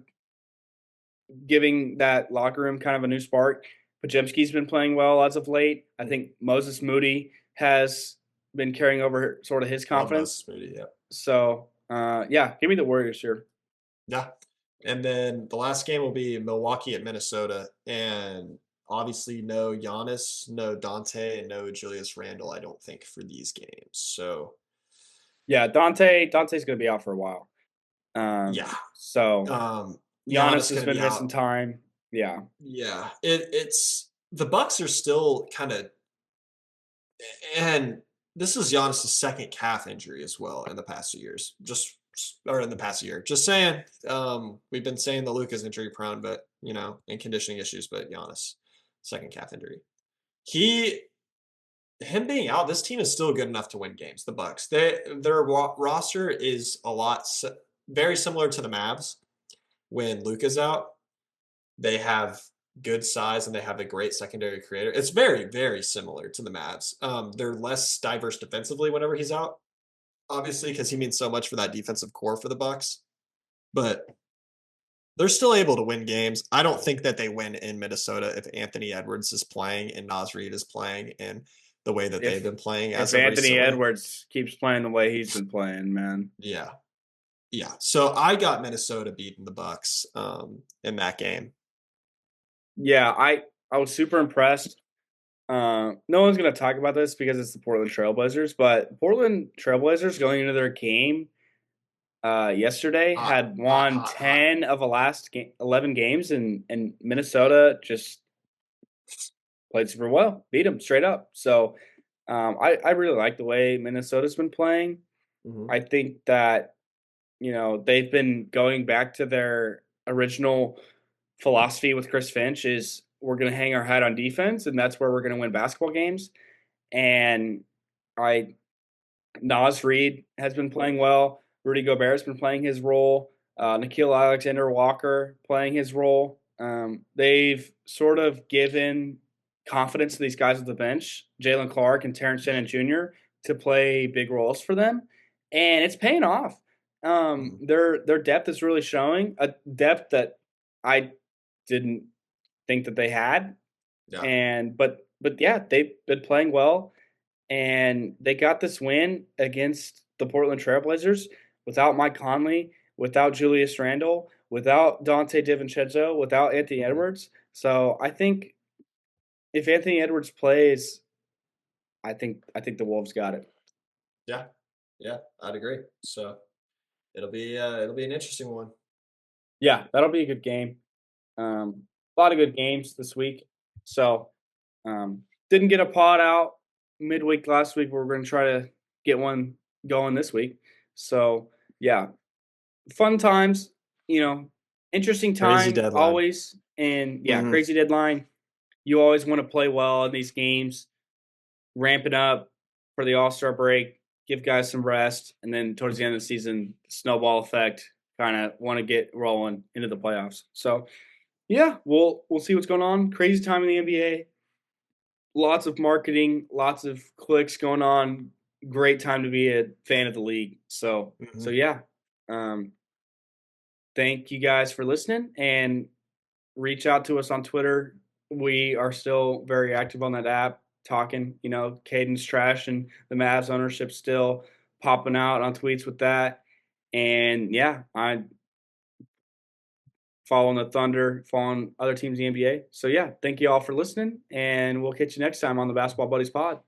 S1: giving that locker room kind of a new spark. Pajemski's been playing well as of late. I think Moses Moody has been carrying over sort of his
S2: Love
S1: confidence.
S2: Moses Moody, yeah.
S1: So, yeah, give me the Warriors here.
S2: Yeah. And then the last game will be Milwaukee at Minnesota. And obviously, no Giannis, no Dante, and no Julius Randle, I don't think, for these games. So,
S1: Yeah, Dante's going to be out for a while.
S2: yeah.
S1: So Giannis
S2: Giannis
S1: has
S2: going to
S1: been
S2: be
S1: missing
S2: out.
S1: time. Yeah,
S2: Yeah. It's the Bucks are still kind of, and this is Giannis' second calf injury as well in the past 2 years. Or in the past year. Just saying. We've been saying that Luka's injury prone, but and conditioning issues, but Giannis, second calf injury. He him being out, this team is still good enough to win games. The Bucks, their roster is very similar to the Mavs. When Luka's out, they have good size and they have a great secondary creator. It's very, very similar to the Mavs. They're less diverse defensively whenever he's out, obviously, because he means so much for that defensive core for the Bucks. But they're still able to win games. I don't think that they win in Minnesota if Anthony Edwards is playing and Naz Reid is playing in the way that they've
S1: if
S2: been playing
S1: if
S2: as of
S1: Anthony
S2: recently.
S1: Edwards keeps playing the way he's been playing, man.
S2: Yeah. Yeah. So I got Minnesota beating the Bucks in that game.
S1: Yeah, I was super impressed. No one's going to talk about this because it's the Portland Trailblazers, but Portland Trailblazers going into their game yesterday
S2: Hot,
S1: had
S2: hot,
S1: won
S2: hot, hot.
S1: 10 of the last 11 games, and Minnesota just played super well, beat them straight up. So I really like the way Minnesota's been playing.
S2: Mm-hmm.
S1: I think that, they've been going back to their original philosophy with Chris Finch is we're going to hang our hat on defense, and that's where we're going to win basketball games. And I Nas Reed has been playing well. Rudy Gobert has been playing his role. Nikhil Alexander-Walker playing his role. They've sort of given confidence to these guys at the bench, Jalen Clark and Terrence Shannon Jr., to play big roles for them, and it's paying off.
S2: Mhm.
S1: Their depth is really showing a depth that I didn't think that they had,
S2: Yeah.
S1: and but yeah, they've been playing well, and they got this win against the Portland Trailblazers without Mike Conley, without Julius Randle, without Dante DiVincenzo, without Anthony
S2: Mhm.
S1: Edwards. So I think if Anthony Edwards plays, I think the Wolves got it.
S2: Yeah. Yeah, I'd agree. So it'll be an interesting one.
S1: Yeah, that'll be a good game. A lot of good games this week. So didn't get a pod out midweek last week. We're going to try to get one going this week. So yeah, fun times, interesting
S2: Crazy
S1: time
S2: deadline.
S1: always. And yeah,
S2: Mhm.
S1: crazy deadline. You always want to play well in these games, ramping up for the All-Star break, give guys some rest, and then towards the end of the season, snowball effect, kind of want to get rolling into the playoffs. So yeah, we'll see what's going on. Crazy time in the NBA. Lots of marketing, lots of clicks going on. Great time to be a fan of the league. So
S2: Mhm.
S1: yeah. Um, thank you guys for listening and reach out to us on Twitter. We are still very active on that app, talking. Caden's trash and the Mavs ownership still popping out on tweets with that. And yeah, I following the Thunder, following other teams in the NBA. So yeah, thank you all for listening, and we'll catch you next time on the Basketball Buddies Pod.